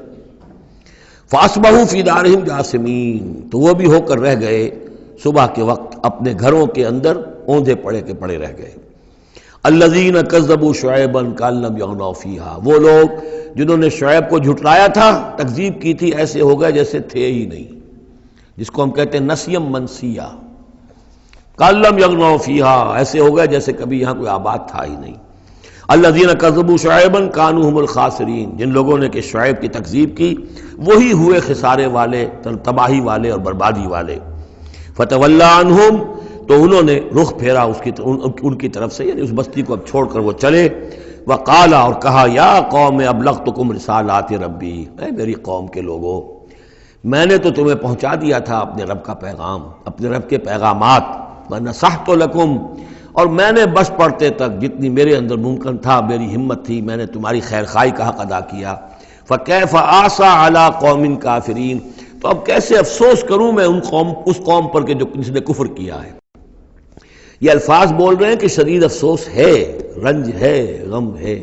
فاصبحوا فی دارہم جاثمین، تو وہ بھی ہو کر رہ گئے صبح کے وقت اپنے گھروں کے اندر اوندھے پڑے کے پڑے رہ گئے۔ الذین کذبوا شعیبا کأن لم یغنوا فیہا، وہ لوگ جنہوں نے شعیب کو جھٹلایا تھا، تکذیب کی تھی، ایسے ہو گئے جیسے تھے ہی نہیں، جس کو ہم کہتے ہیں نسیم منسیہ، کأن لم یغنوا فیہا، ایسے ہو گئے جیسے کبھی یہاں کوئی آباد تھا ہی نہیں۔ الذین کذبوا شعیبا کانوا هم الخاسرین، جن لوگوں نے کہ شعیب کی تکذیب کی وہی ہوئے خسارے والے، تباہی والے اور بربادی والے۔ فتولی عنہم، تو انہوں نے رخ پھیرا ان کی طرف سے، یعنی اس بستی کو اب چھوڑ کر وہ چلے۔ وقال، اور کہا، یا قوم ابلغتکم رسالات ربی، اے میری قوم کے لوگوں، میں نے تو تمہیں پہنچا دیا تھا اپنے رب کا پیغام، اپنے رب کے پیغامات، ونصحت لکم، اور میں نے بس پڑھتے تک جتنی میرے اندر ممکن تھا، میری ہمت تھی، میں نے تمہاری خیر خواہی کا حق ادا کیا۔ فکیف آسیٰ علی قوم کافرین، تو اب کیسے افسوس کروں میں اس قوم پر کہ جس نے کفر کیا ہے۔ یہ الفاظ بول رہے ہیں کہ شدید افسوس ہے، رنج ہے، غم ہے،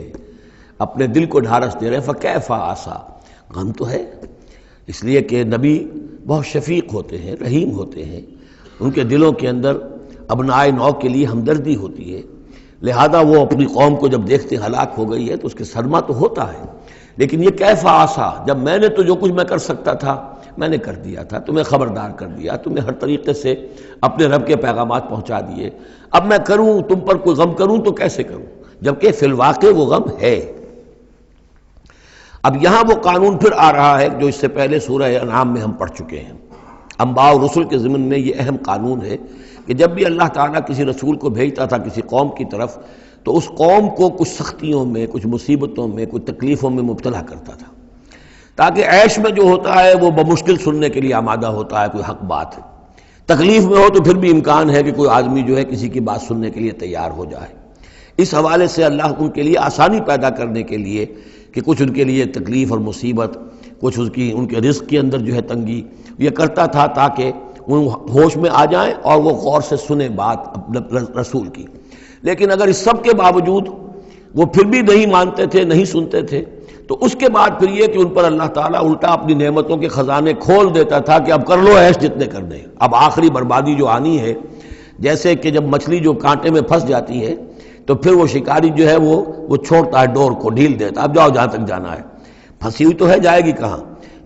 اپنے دل کو ڈھارس دے رہے ہیں۔ فکیف آسیٰ، غم تو ہے، اس لیے کہ نبی بہت شفیق ہوتے ہیں، رحیم ہوتے ہیں، ان کے دلوں کے اندر ابنائے نو کے لیے ہمدردی ہوتی ہے، لہذا وہ اپنی قوم کو جب دیکھتے ہلاک ہو گئی ہے تو اس کے صدمہ تو ہوتا ہے، لیکن یہ کیف آسا، جب میں نے تو جو کچھ میں کر سکتا تھا میں نے کر دیا تھا، تمہیں خبردار کر دیا، تمہیں ہر طریقے سے اپنے رب کے پیغامات پہنچا دیے، اب میں کروں تم پر کوئی غم کروں تو کیسے کروں، جبکہ فی الواقع وہ غم ہے۔ اب یہاں وہ قانون پھر آ رہا ہے جو اس سے پہلے سورہ انعام میں ہم پڑھ چکے ہیں۔ انبیاء و رسل کے ضمن میں یہ اہم قانون ہے کہ جب بھی اللہ تعالیٰ کسی رسول کو بھیجتا تھا کسی قوم کی طرف، تو اس قوم کو کچھ سختیوں میں، کچھ مصیبتوں میں، کچھ تکلیفوں میں مبتلا کرتا تھا، تاکہ عیش میں جو ہوتا ہے وہ بمشکل سننے کے لیے آمادہ ہوتا ہے، کوئی حق بات ہے، تکلیف میں ہو تو پھر بھی امکان ہے کہ کوئی آدمی جو ہے کسی کی بات سننے کے لیے تیار ہو جائے۔ اس حوالے سے اللہ ان کے لیے آسانی پیدا کرنے کے لیے کہ کچھ ان کے لیے تکلیف اور مصیبت، کچھ ان کے رزق کے اندر جو ہے تنگی، یہ کرتا تھا تاکہ وہ ہوش میں آ جائیں اور وہ غور سے سنیں بات رسول کی۔ لیکن اگر اس سب کے باوجود وہ پھر بھی نہیں مانتے تھے، نہیں سنتے تھے، تو اس کے بعد پھر یہ کہ ان پر اللہ تعالیٰ الٹا اپنی نعمتوں کے خزانے کھول دیتا تھا کہ اب کر لو عیش جتنے کرنے، اب آخری بربادی جو آنی ہے، جیسے کہ جب مچھلی جو کانٹے میں پھنس جاتی ہے تو پھر وہ شکاری جو ہے وہ چھوڑتا ہے ڈور کو، ڈھیل دیتا ہے، اب جاؤ جہاں تک جانا ہے، پھنسی ہوئی تو ہے، جائے گی کہاں،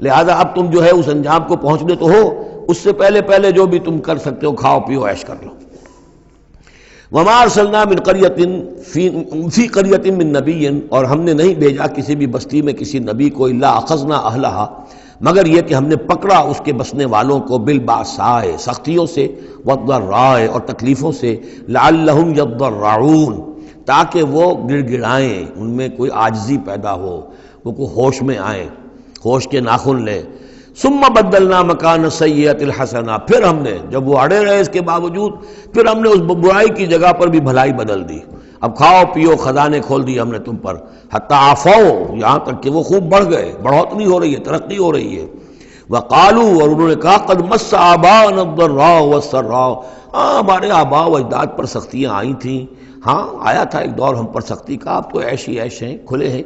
لہذا اب تم جو ہے اس انجام کو پہنچنے تو ہو، اس سے پہلے پہلے جو بھی تم کر سکتے ہو کھاؤ پیو عیش کر لو۔ وما ارسلنا من قریۃ فی قریۃ من نبی، اور ہم نے نہیں بھیجا کسی بھی بستی میں کسی نبی کو الا اخذنا اہلھا، مگر یہ کہ ہم نے پکڑا اس کے بسنے والوں کو بالباساء سختیوں سے، والضراء اور تکلیفوں سے، لعلہم یضرعون تاکہ وہ گڑ گڑائیں، ان میں کوئی عاجزی پیدا ہو، وہ کوئی ہوش میں آئیں، ہوش کے ناخن لیں۔ ثم بدلنا مکان السیئۃ الحسنہ، پھر ہم نے جب وہ اڑے رہے اس کے باوجود، پھر ہم نے اس برائی کی جگہ پر بھی بھلائی بدل دی، اب کھاؤ پیو خزانے کھول دیے ہم نے تم پر، حتی عفوا یہاں تک کہ وہ خوب بڑھ گئے، بڑھوتری ہو رہی ہے، ترقی ہو رہی ہے۔ وقالوا اور انہوں نے کہا قد مس آباءنا الضراء والسراء، ہمارے آباء و اجداد پر سختیاں آئی تھیں، ہاں آیا تھا ایک دور ہم پر سختی کا، اب تو عیش ہی عیش ہیں، کھلے ہیں۔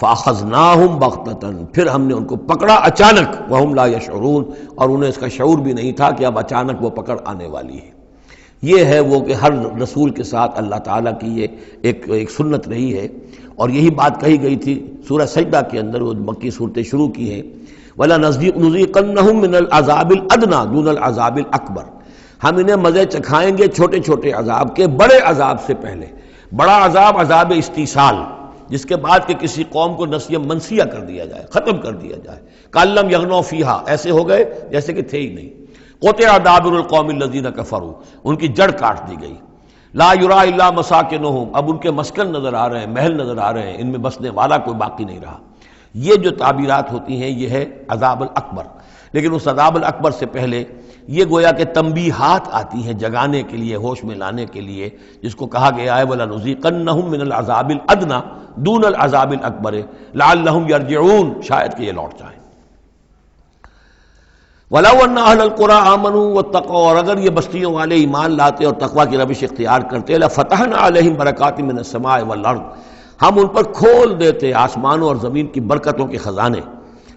فاخذناہم بغتۃ، پھر ہم نے ان کو پکڑا اچانک، وہم لا یشعرون اور انہیں اس کا شعور بھی نہیں تھا کہ اب اچانک وہ پکڑ آنے والی ہے۔ یہ ہے وہ کہ ہر رسول کے ساتھ اللہ تعالیٰ کی یہ ایک سنت رہی ہے، اور یہی بات کہی گئی تھی سورہ سجدہ کے اندر، وہ مکی صورتیں شروع کی ہیں، وَلَنُذِيقَنَّهُم مِّنَ الْعَذَابِ الْأَدْنَىٰ دُونَ الْعَذَابِ الْأَكْبَرِ، ہم انہیں مزے چکھائیں گے چھوٹے چھوٹے عذاب کے بڑے عذاب سے پہلے۔ بڑا عذاب عذاب استیصال، جس کے بعد کہ کسی قوم کو نسیہ منسیہ کر دیا جائے، ختم کر دیا جائے، کَأَلَّمْ يَغْنَوْا فِيهَا، ایسے ہو گئے جیسے کہ تھے ہی نہیں۔ قُطِعَ دَابِرُ الْقَوْمِ الَّذِينَ كَفَرُوا، ان کی جڑ کاٹ دی گئی۔ لا یُرَىٰ إِلَّا مَسَاکِنُهُمْ، اب ان کے مسکن نظر آ رہے ہیں، محل نظر آ رہے ہیں، ان میں بسنے والا کوئی باقی نہیں رہا۔ یہ جو تعبیرات ہوتی ہیں یہ ہے عذاب الاکبر، لیکن اس عذاب الاکبر سے پہلے یہ گویا کہ تنبیہات آتی ہیں جگانے کے لیے، ہوش میں لانے کے لیے، جس کو کہا گیا ہے وَلَنُذِيقَنَّهُم مِّنَ الْعَذَابِ الْأَدْنَىٰ دُونَ الْعَذَابِ الْأَكْبَرِ لَعَلَّهُمْ يَرْجِعُونَ، شاید کہ یہ لوٹ جائیں۔ وَلَوْ أَنَّ أَهْلَ الْقُرَىٰ آمَنُوا وَاتَّقَوْا، اور اگر یہ بستیوں والے ایمان لاتے اور تقویٰ کی روش اختیار کرتے، لَفَتَحْنَا عَلَيْهِمْ بَرَكَاتٍ مِّنَ السَّمَاءِ وَالْأَرْضِ، ہم ان پر کھول دیتے آسمانوں اور زمین کی برکتوں کے خزانے۔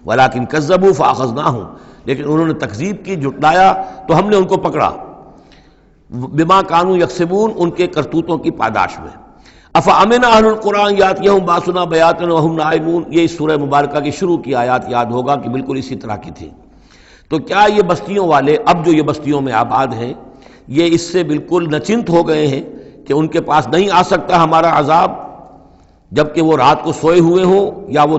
وَلَٰكِن كَذَّبُوا فَأَخَذْنَاهُمْ، لیکن انہوں نے تکذیب کی، جھٹلایا، تو ہم نے ان کو پکڑا، بما كانوا يكسبون، ان کے کرتوتوں کی پاداش میں۔ افامن اہل القرآن یاتیہم باسنا بیاتن وہم نائمون، یہ اس سورہ مبارکہ کی شروع کی آیات یاد ہوگا کہ بالکل اسی طرح کی تھی۔ تو کیا یہ بستیوں والے اب جو یہ بستیوں میں آباد ہیں یہ اس سے بالکل نچنت ہو گئے ہیں کہ ان کے پاس نہیں آ سکتا ہمارا عذاب، جبکہ وہ رات کو سوئے ہوئے ہوں، یا وہ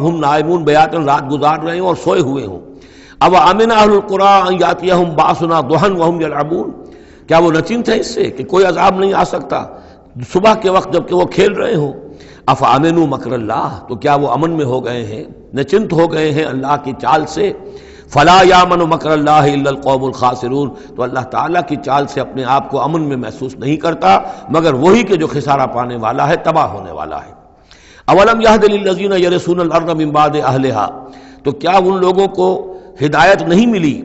ہم نائمون بیاتن رات گزار رہے ہوں اور سوئے ہوئے ہوں۔ اب امن اہل القرآن یاتیہم باسنا ضحی وہم یلعبون، کیا وہ نچنت ہے اس سے کہ کوئی عذاب نہیں آ سکتا صبح کے وقت جبکہ وہ کھیل رہے ہوں؟ افامنوا مکر اللہ، تو کیا وہ امن میں ہو گئے ہیں، نچنت ہو گئے ہیں اللہ کی چال سے؟ فلا یامن مکر اللہ الا القوم الخاسرون، تو اللہ تعالیٰ کی چال سے اپنے آپ کو امن میں محسوس نہیں کرتا مگر وہی کہ جو خسارہ پانے والا ہے، تباہ ہونے والا ہے۔ اولم یہد للذین یرثون الارض من بعد اہلہا، تو کیا ان لوگوں کو ہدایت نہیں ملی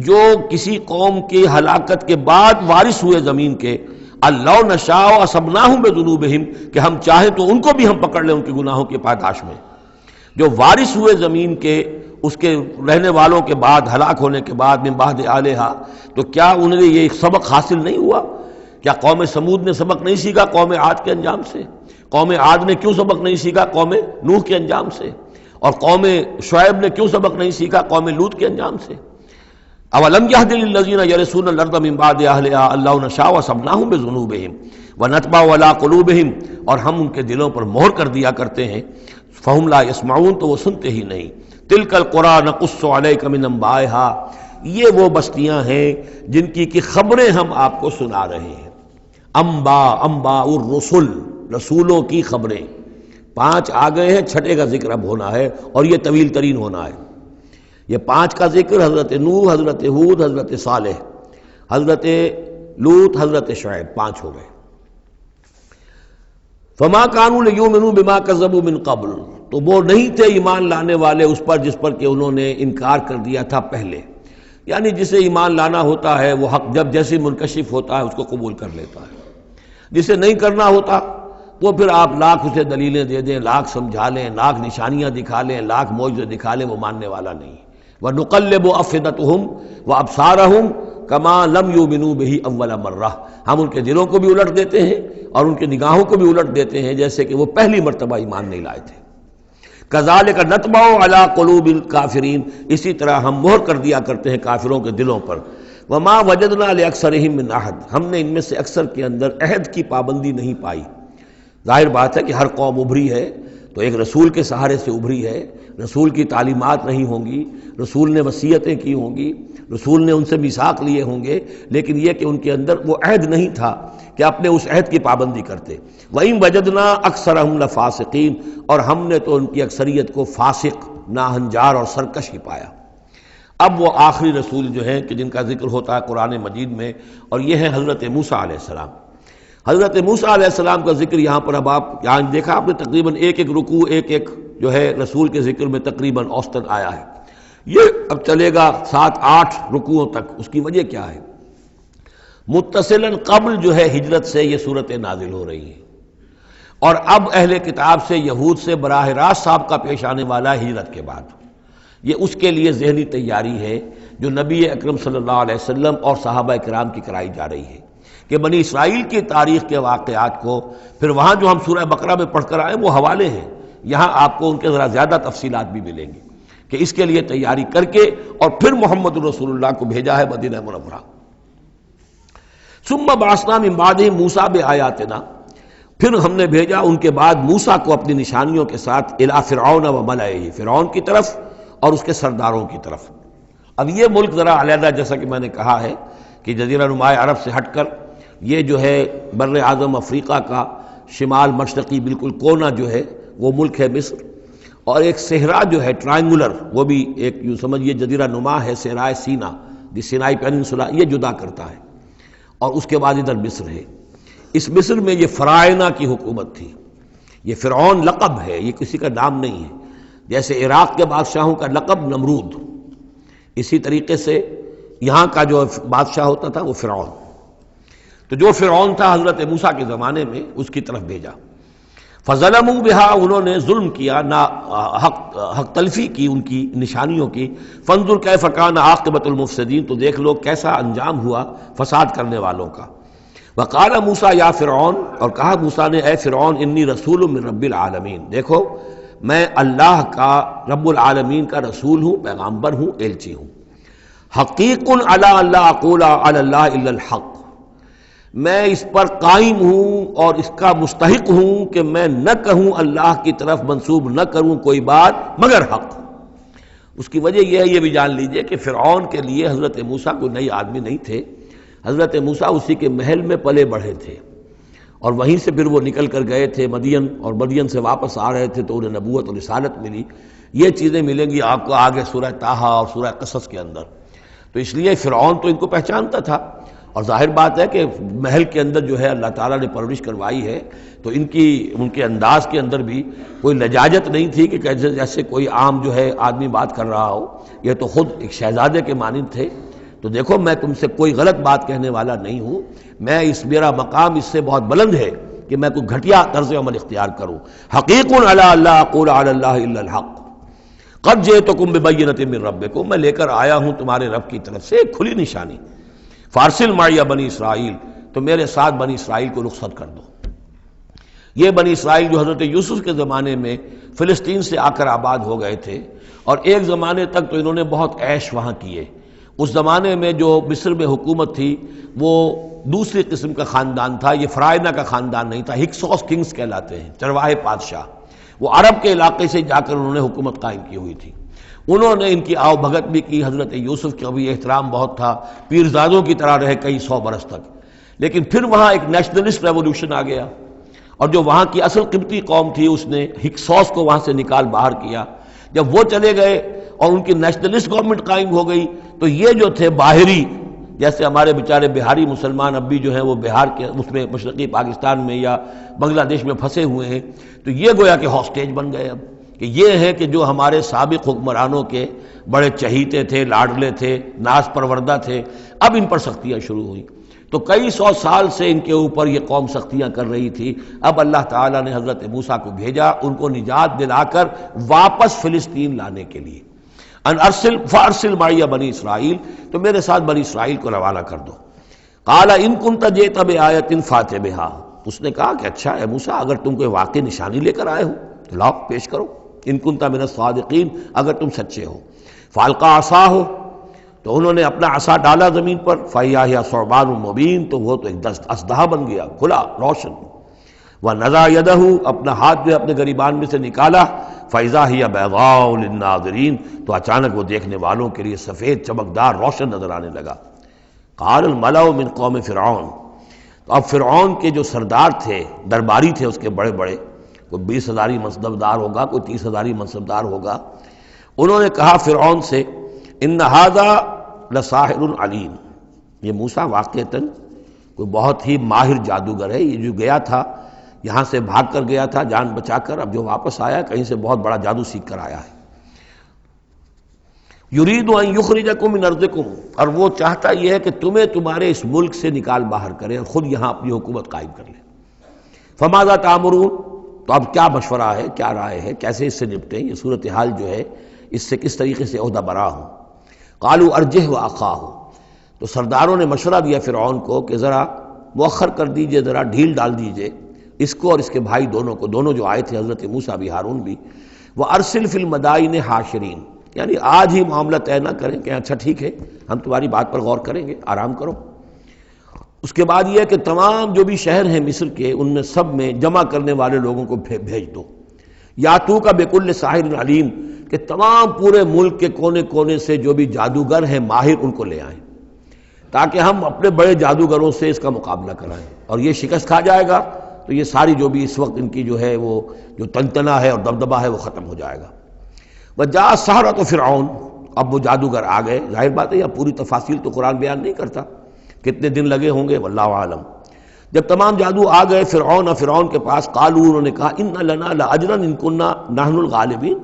جو کسی قوم کی ہلاکت کے بعد وارث ہوئے زمین کے، اللو نشاء اصبناہم بذنوبہم، کہ ہم چاہیں تو ان کو بھی ہم پکڑ لیں ان کے گناہوں کی پاداش میں۔ جو وارث ہوئے زمین کے، اس کے رہنے والوں کے بعد، ہلاک ہونے کے بعد، من بعد اہلہا، تو کیا انہیں یہ سبق حاصل نہیں ہوا؟ کیا قوم سمود نے سبق نہیں سیکھا قوم عاد کے انجام سے؟ قوم عاد نے کیوں سبق نہیں سیکھا قوم نوح کے انجام سے؟ اور قوم شعیب نے کیوں سبق نہیں سیکھا قوم لوط کے انجام سے؟ اولم یہد للذین یرثون الارض من بعد اہلہا ان لو نشاء اصبناہم بذنوبہم ونطبع علی قلوبہم، اور ہم ان کے دلوں پر مہر کر دیا کرتے ہیں، فہم لا یسمعون، تو وہ سنتے ہی نہیں۔ تلک القری نقص علیک من انبائہا، یہ وہ بستیاں ہیں جن کی خبریں ہم آپ کو سنا رہے ہیں۔ انباء الرسل، رسولوں کی خبریں، 5 آ گئے ہیں، 6 کا ذکر اب ہونا ہے اور یہ طویل ترین ہونا ہے۔ یہ 5 کا ذکر حضرت نوح، حضرت ہود، حضرت صالح، حضرت لوط، حضرت شعیب، 5 ہو گئے۔ فما كانوا ليؤمنوا بما كذبوا من قبل، تو وہ نہیں تھے ایمان لانے والے اس پر جس پر کہ انہوں نے انکار کر دیا تھا پہلے. یعنی جسے ایمان لانا ہوتا ہے وہ حق جب جیسے منکشف ہوتا ہے اس کو قبول کر لیتا ہے. جسے نہیں کرنا ہوتا وہ پھر آپ لاکھ اسے دلیلیں دے دیں، لاکھ سمجھا لیں، لاکھ نشانیاں دکھا لیں، لاکھ معجزے دکھا لیں، وہ ماننے والا نہیں. وَنُقَلِّبُ أَفْئِدَتَهُمْ وَأَبْصَارَهُمْ كَمَا لَمْ يُؤْمِنُوا بِهِ أَوَّلَ مَرَّةٍ. ہم ان کے دلوں کو بھی الٹ دیتے ہیں اور ان کی نگاہوں کو بھی الٹ دیتے ہیں جیسے کہ وہ پہلی مرتبہ ایمان نہیں لائے تھے. كَذَلِكَ نَطْبَعُ عَلَىٰ قُلُوبِ الْكَافِرِينَ. اسی طرح ہم مہر کر دیا کرتے ہیں کافروں کے دلوں پر. وَمَا وَجَدْنَا لِأَكْثَرِهِم مِّنْ أَحَدٍ. ہم نے ان میں سے اکثر کے اندر عہد کی پابندی نہیں پائی. ظاہر بات ہے کہ ہر قوم ابھری ہے تو ایک رسول کے سہارے سے ابھری ہے. رسول کی تعلیمات نہیں ہوں گی، رسول نے وصیتیں کی ہوں گی، رسول نے ان سے میثاق لیے ہوں گے، لیکن یہ کہ ان کے اندر وہ عہد نہیں تھا کہ اپنے اس عہد کی پابندی کرتے. وَإِن وَجَدْنَا أَكْثَرَهُمْ لَفَاسِقِينَ. اور ہم نے تو ان کی اکثریت کو فاسق، ناہنجار اور سرکش ہی پایا. اب وہ آخری رسول جو ہیں کہ جن کا ذکر ہوتا ہے قرآن مجید میں، اور یہ ہے حضرت موسیٰ علیہ السلام. حضرت موسیٰ علیہ السلام کا ذکر یہاں پر اب آپ یہاں دیکھا آپ نے تقریباً ایک ایک رکوع ایک ایک جو ہے رسول کے ذکر میں تقریباً اوسطاً آیا ہے. یہ اب چلے گا 7-8 رکوعوں تک. اس کی وجہ کیا ہے؟ متصلاً قبل جو ہے ہجرت سے یہ صورتیں نازل ہو رہی ہیں، اور اب اہل کتاب سے یہود سے براہ راست سابقہ پیش آنے والا ہے ہجرت کے بعد. یہ اس کے لیے ذہنی تیاری ہے جو نبی اکرم صلی اللہ علیہ وسلم اور صحابہ کرام کی کرائی جا رہی ہے کہ بنی اسرائیل کی تاریخ کے واقعات کو پھر وہاں جو ہم سورہ بقرہ میں پڑھ کر آئے وہ حوالے ہیں، یہاں آپ کو ان کے ذرا زیادہ تفصیلات بھی ملیں گی کہ اس کے لیے تیاری کر کے اور پھر محمد رسول اللہ کو بھیجا ہے مدینہ منورہ. ثم بعثنا من بعدہ موسیٰ بآیاتنا. پھر ہم نے بھیجا ان کے بعد موسیٰ کو اپنی نشانیوں کے ساتھ الی فرعون و ملئہ، فرعون کی طرف اور اس کے سرداروں کی طرف. اب یہ ملک ذرا علیحدہ جیسا کہ میں نے کہا ہے کہ جزیرہ نما عرب سے ہٹ کر یہ جو ہے بر اعظم افریقہ کا شمال مشرقی بالکل کونا جو ہے وہ ملک ہے مصر، اور ایک صحرا جو ہے ٹرائنگولر وہ بھی ایک یوں سمجھیے جزیرہ نما ہے، صحرائے سینا دی سینائی پیننسولا، یہ جدا کرتا ہے. اور اس کے بعد ادھر مصر ہے. اس مصر میں یہ فرائنہ کی حکومت تھی. یہ فرعون لقب ہے، یہ کسی کا نام نہیں ہے. جیسے عراق کے بادشاہوں کا لقب نمرود، اسی طریقے سے یہاں کا جو بادشاہ ہوتا تھا وہ فرعون. تو جو فرعون تھا حضرت موسیٰ کے زمانے میں اس کی طرف بھیجا. فظلموا بہا، انہوں نے ظلم کیا، حق تلفی کی ان کی نشانیوں کی. فانظر کیف کان عاقبۃ المفسدین، تو دیکھ لو کیسا انجام ہوا فساد کرنے والوں کا. وقال موسیٰ یا فرعون، اور کہا موسیٰ نے اے فرعون انی رسول من رب العالمین، دیکھو میں اللہ کا رب العالمین کا رسول ہوں، پیغامبر ہوں، ایلچی ہوں. حقیق علی اللہ اقول علی اللہ الا الحق، میں اس پر قائم ہوں اور اس کا مستحق ہوں کہ میں نہ کہوں اللہ کی طرف منسوب نہ کروں کوئی بات مگر حق. اس کی وجہ یہ ہے، یہ بھی جان لیجئے کہ فرعون کے لیے حضرت موسیٰ کوئی نئی آدمی نہیں تھے. حضرت موسیٰ اسی کے محل میں پلے بڑھے تھے اور وہیں سے پھر وہ نکل کر گئے تھے مدین، اور مدین سے واپس آ رہے تھے تو انہیں نبوت اور رسالت ملی. یہ چیزیں ملیں گی آپ کو آگے سورہ طٰہٰ اور سورہ قصص کے اندر. تو اس لیے فرعون تو ان کو پہچانتا تھا، اور ظاہر بات ہے کہ محل کے اندر جو ہے اللہ تعالیٰ نے پرورش کروائی ہے تو ان کے انداز کے اندر بھی کوئی لجاجت نہیں تھی کہ جیسے کوئی عام جو ہے آدمی بات کر رہا ہو. یہ تو خود ایک شہزادے کے مانند تھے. تو دیکھو میں تم سے کوئی غلط بات کہنے والا نہیں ہوں، میرا مقام اس سے بہت بلند ہے کہ میں کوئی گھٹیا طرز عمل اختیار کروں. حقیق علی اللہ اقول علی اللہ الا الحق قد جئتکم ببینۃ من ربکم، میں لے کر آیا ہوں تمہارے رب کی طرف سے ایک کھلی نشانی. فارسل معی بنی اسرائیل، تو میرے ساتھ بنی اسرائیل کو رخصت کر دو. یہ بنی اسرائیل جو حضرت یوسف کے زمانے میں فلسطین سے آ کر آباد ہو گئے تھے، اور ایک زمانے تک تو انہوں نے بہت عیش وہاں کیے. اس زمانے میں جو مصر میں حکومت تھی وہ دوسری قسم کا خاندان تھا، یہ فرائنہ کا خاندان نہیں تھا. ہکسوس کنگز کہلاتے ہیں، چرواہے بادشاہ. وہ عرب کے علاقے سے جا کر انہوں نے حکومت قائم کی ہوئی تھی. انہوں نے ان کی آؤ بھگت بھی کی. حضرت یوسف کا بھی احترام بہت تھا، پیرزادوں کی طرح رہے کئی 100 برس تک. لیکن پھر وہاں ایک نیشنلسٹ ریولوشن آ گیا، اور جو وہاں کی اصل قبطی قوم تھی اس نے ہکسوس کو وہاں سے نکال باہر کیا. جب وہ چلے گئے اور ان کی نیشنلسٹ گورنمنٹ قائم ہو گئی تو یہ جو تھے باہری، جیسے ہمارے بیچارے بہاری مسلمان اب بھی جو ہیں وہ بہار کے اس میں مشرقی پاکستان میں یا بنگلہ دیش میں پھنسے ہوئے ہیں، تو یہ گویا کہ ہاسٹیج بن گئے اب کہ یہ ہے کہ جو ہمارے سابق حکمرانوں کے بڑے چہیتے تھے، لاڈلے تھے، ناز پروردہ تھے، اب ان پر سختیاں شروع ہوئیں۔ تو کئی سو سال سے ان کے اوپر یہ قوم سختیاں کر رہی تھی، اب اللہ تعالیٰ نے حضرت موسیٰ کو بھیجا ان کو نجات دلا کر واپس فلسطین لانے کے لیے۔ ان ارسل فارسل معی بنی اسرائیل، تو میرے ساتھ بنی اسرائیل کو روانہ کر دو۔ قال ان کنت جئت بآیۃ فات بہا، اس نے کہا کہ اچھا اے موسیٰ اگر تم کوئی واقعی نشانی لے کر آئے ہو تو لاؤ پیش کرو، ان کنت من الصادقین، اگر تم سچے ہو۔ فالقى عصاہ، تو انہوں نے اپنا عصا ڈالا زمین پر، فاذا ہی ثعبان مبین، تو وہ تو ایک اسدحہ بن گیا کھلا روشن۔ ونزع یدہ، اپنا ہاتھ جو اپنے گریبان میں سے نکالا، فاذا ہی بیضاء للناظرین، تو اچانک وہ دیکھنے والوں کے لیے سفید چمکدار روشن نظر آنے لگا۔ قال الملأ من قوم فرعون، تو اب فرعون کے جو سردار تھے، درباری تھے اس کے بڑے بڑے، کوئی 20,000 منصبدار ہوگا، کوئی 30,000 منصبدار ہوگا، انہوں نے کہا فرعون سے ان ھذا لساحر علیم، یہ موسیٰ واقعتاً کوئی بہت ہی ماہر جادوگر ہے، یہ جو گیا تھا یہاں سے بھاگ کر گیا تھا جان بچا کر، اب جو واپس آیا کہیں سے بہت بڑا جادو سیکھ کر آیا ہے۔ یرید ان یخرجکم من ارضکم، اور وہ چاہتا یہ ہے کہ تمہیں تمہارے اس ملک سے نکال باہر کرے اور خود یہاں اپنی حکومت قائم کر لے۔ فماذا تأمرون، تو اب کیا مشورہ ہے، کیا رائے ہے، کیسے اس سے نپٹیں، یہ صورتحال جو ہے اس سے کس طریقے سے عہدہ برا ہوں۔ قالوا ارجہ واخاہ، تو سرداروں نے مشورہ دیا فرعون کو کہ ذرا مؤخر کر دیجئے، ذرا ڈھیل ڈال دیجئے اس کو اور اس کے بھائی دونوں کو، دونوں جو آئے تھے حضرت موسیٰ بھی ہارون بھی۔ وارسل فی المدائن حاشرین، یعنی آج ہی معاملہ طے نہ کریں کہ اچھا ٹھیک ہے ہم تمہاری بات پر غور کریں گے، آرام کرو۔ اس کے بعد یہ ہے کہ تمام جو بھی شہر ہیں مصر کے، ان میں سب میں جمع کرنے والے لوگوں کو بھیج دو۔ یاتو کا بکل ساحر علیم، کہ تمام پورے ملک کے کونے کونے سے جو بھی جادوگر ہیں ماہر ان کو لے آئیں، تاکہ ہم اپنے بڑے جادوگروں سے اس کا مقابلہ کرائیں، اور یہ شکست کھا جائے گا تو یہ ساری جو بھی اس وقت ان کی جو ہے وہ جو تنتنا ہے اور دبدبہ ہے وہ ختم ہو جائے گا۔ وجاء السحرۃ فرعون، اب وہ جادوگر آ گئے، ظاہر بات ہے یہ پوری تفاصیل تو قرآن بیان نہیں کرتا، کتنے دن لگے ہوں گے واللہ عالم۔ جب تمام جادو آ گئے فرعون کے پاس، قالوا، انہوں نے کہا ان لنا لاجرا ان کنا نحن الغالبین،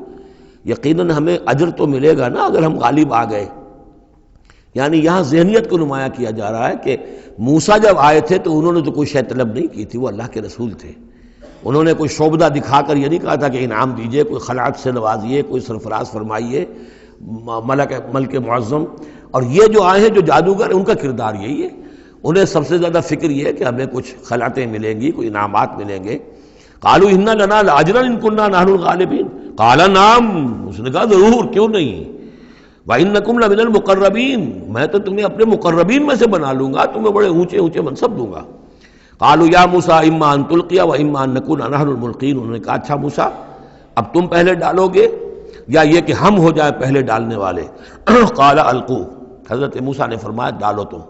یقیناً ہمیں اجر تو ملے گا نا اگر ہم غالب آ گئے۔ یعنی یہاں ذہنیت کو نمایاں کیا جا رہا ہے کہ موسیٰ جب آئے تھے تو انہوں نے تو کوئی شے طلب نہیں کی تھی، وہ اللہ کے رسول تھے، انہوں نے کوئی شعبدہ دکھا کر یہ نہیں کہا تھا کہ انعام دیجئے، کوئی خلعت سے نوازیے، کوئی سرفراز فرمائیے، ملک معظم۔ اور یہ جو آئے ہیں جو جادوگر ان کا کردار یہی ہے، انہیں سب سے زیادہ فکر یہ ہے کہ ہمیں کچھ خلعتیں ملیں گی، کوئی انعامات ملیں گے۔ قالوا ان لنا لاجرا ان كنا نحن الغالبین، قال نعم، اس نے کہا ضرور، کیوں نہیں، وانکم لمن المقربین، میں تو تمہیں اپنے مقربین میں سے بنا لوں گا، تمہیں بڑے اونچے اونچے منصب دوں گا۔ قالوا یا موسیٰ اما ان تلقی و اما ان نکون نحن الملقین، انہوں نے کہا اچھا موسیٰ اب تم پہلے ڈالو گے یا یہ کہ ہم ہو جائے پہلے ڈالنے والے؟ قال القوا، حضرت موسیٰ نے فرمایا ڈالو تم۔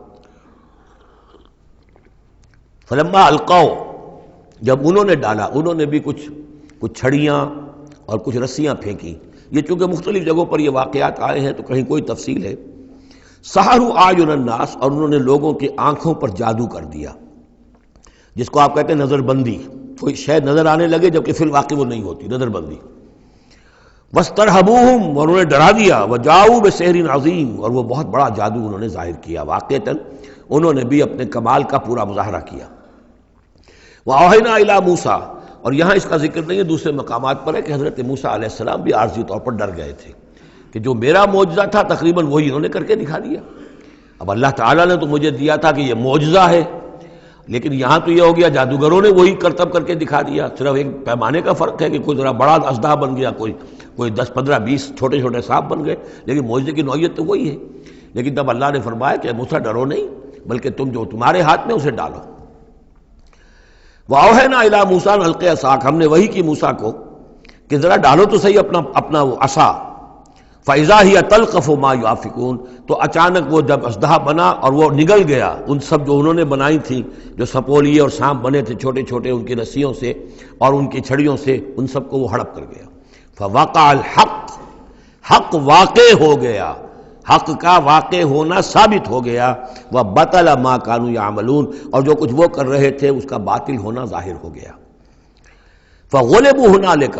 فلما القوا، جب انہوں نے ڈالا، انہوں نے بھی کچھ چھڑیاں اور کچھ رسیاں پھینکی، یہ چونکہ مختلف جگہوں پر یہ واقعات آئے ہیں تو کہیں کوئی تفصیل ہے۔ سحروا اعین الناس، اور انہوں نے لوگوں کی آنکھوں پر جادو کر دیا، جس کو آپ کہتے ہیں نظر بندی، کوئی شے نظر آنے لگے جبکہ فی الواقع وہ نہیں ہوتی، نظر بندی۔ واسترہبوہم، اور انہوں نے ڈرا دیا، وجاؤوا بسحر عظیم، اور وہ بہت بڑا جادو انہوں نے ظاہر کیا، واقعتاً انہوں نے بھی اپنے کمال کا پورا مظاہرہ کیا۔ وَأَوْحَيْنَا إِلَىٰ مُوسَىٰ، اور یہاں اس کا ذکر نہیں ہے، دوسرے مقامات پر ہے کہ حضرت موسیٰ علیہ السلام بھی عارضی طور پر ڈر گئے تھے کہ جو میرا معجزہ تھا تقریباً وہی انہوں نے کر کے دکھا دیا۔ اب اللہ تعالیٰ نے تو مجھے دیا تھا کہ یہ معجزہ ہے، لیکن یہاں تو یہ ہو گیا جادوگروں نے وہی کرتب کر کے دکھا دیا، صرف ایک پیمانے کا فرق ہے کہ کوئی ذرا بڑا اژدہا بن گیا، کوئی 10 15 20 چھوٹے چھوٹے سانپ بن گئے، لیکن معجزے کی نوعیت تو وہی ہے۔ لیکن تب اللہ نے فرمایا کہ موسیٰ ڈرو نہیں، بلکہ تم جو تمہارے ہاتھ میں اسے ڈالو۔ وَأَوْحَيْنَا إِلَىٰ مُوسَىٰ أَنْ أَلْقِ عَصَاكَ، ہم نے وہی کی موسیٰ کو کہ ذرا ڈالو تو صحیح اپنا وہ عصا۔ فَإِذَا هِيَ تَلْقَفُ مَا يَأْفِكُونَ، تو اچانک وہ جب اژدہا بنا اور وہ نگل گیا ان سب جو انہوں نے بنائی تھی، جو سپولیے اور سانپ بنے تھے چھوٹے چھوٹے ان کی رسیوں سے اور ان کی چھڑیوں سے، ان سب کو وہ ہڑپ کر گیا۔ فَوَقَعَ الْحَقُّ، حق واقع ہو گیا، حق کا واقع ہونا ثابت ہو گیا۔ وَبَطَلَ مَا كَانُوا يَعْمَلُونَ، اور جو کچھ وہ کر رہے تھے اس کا باطل ہونا ظاہر ہو گیا۔ فَغُلِبُوا هُنَالِكَ،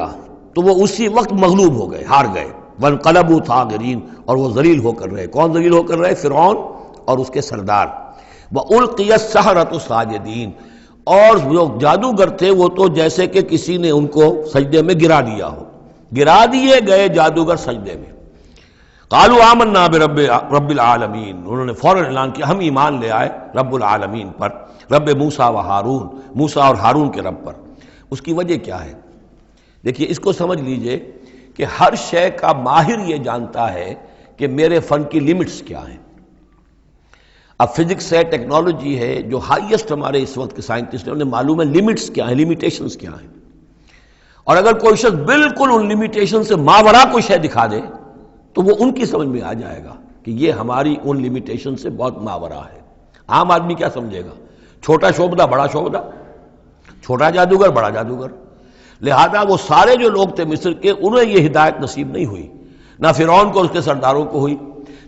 تو وہ اسی وقت مغلوب ہو گئے، ہار گئے. وانقلبوا صاغرین، اور وہ ذلیل ہو کر رہے. کون ذلیل ہو کر رہے؟ فرعون اور اس کے سردار. وَأُلْقِيَ السَّحَرَةُ ساجدین، اور جو جادوگر تھے وہ تو جیسے کہ کسی نے ان کو سجدے میں گرا دیا ہو، گرا دیے گئے جادوگر سجدے میں. قالوا آمنا برب العالمین، انہوں نے فوراً اعلان کیا ہم ایمان لے آئے رب العالمین پر، رب موسیٰ و ہارون، موسیٰ اور ہارون کے رب پر. اس کی وجہ کیا ہے؟ دیکھیے اس کو سمجھ لیجئے کہ ہر شے کا ماہر یہ جانتا ہے کہ میرے فن کی لیمٹس کیا ہیں. اب فزکس ہے، ٹیکنالوجی ہے، جو ہائیسٹ ہمارے اس وقت کے سائنٹسٹ ہیں انہیں معلوم ہے لیمٹس کیا ہیں، لیمیٹیشنز کیا ہیں. اور اگر کوئی شخص بالکل ان لیمیٹیشن سے ماورا کوئی شے دکھا دے تو وہ ان کی سمجھ میں آ جائے گا کہ یہ ہماری ان لیمیٹیشن سے بہت ماورا ہے. عام آدمی کیا سمجھے گا؟ چھوٹا شعبدہ بڑا شعبدہ، چھوٹا جادوگر بڑا جادوگر. لہذا وہ سارے جو لوگ تھے مصر کے انہیں یہ ہدایت نصیب نہیں ہوئی، نہ فرعون کو اور اس کے سرداروں کو ہوئی.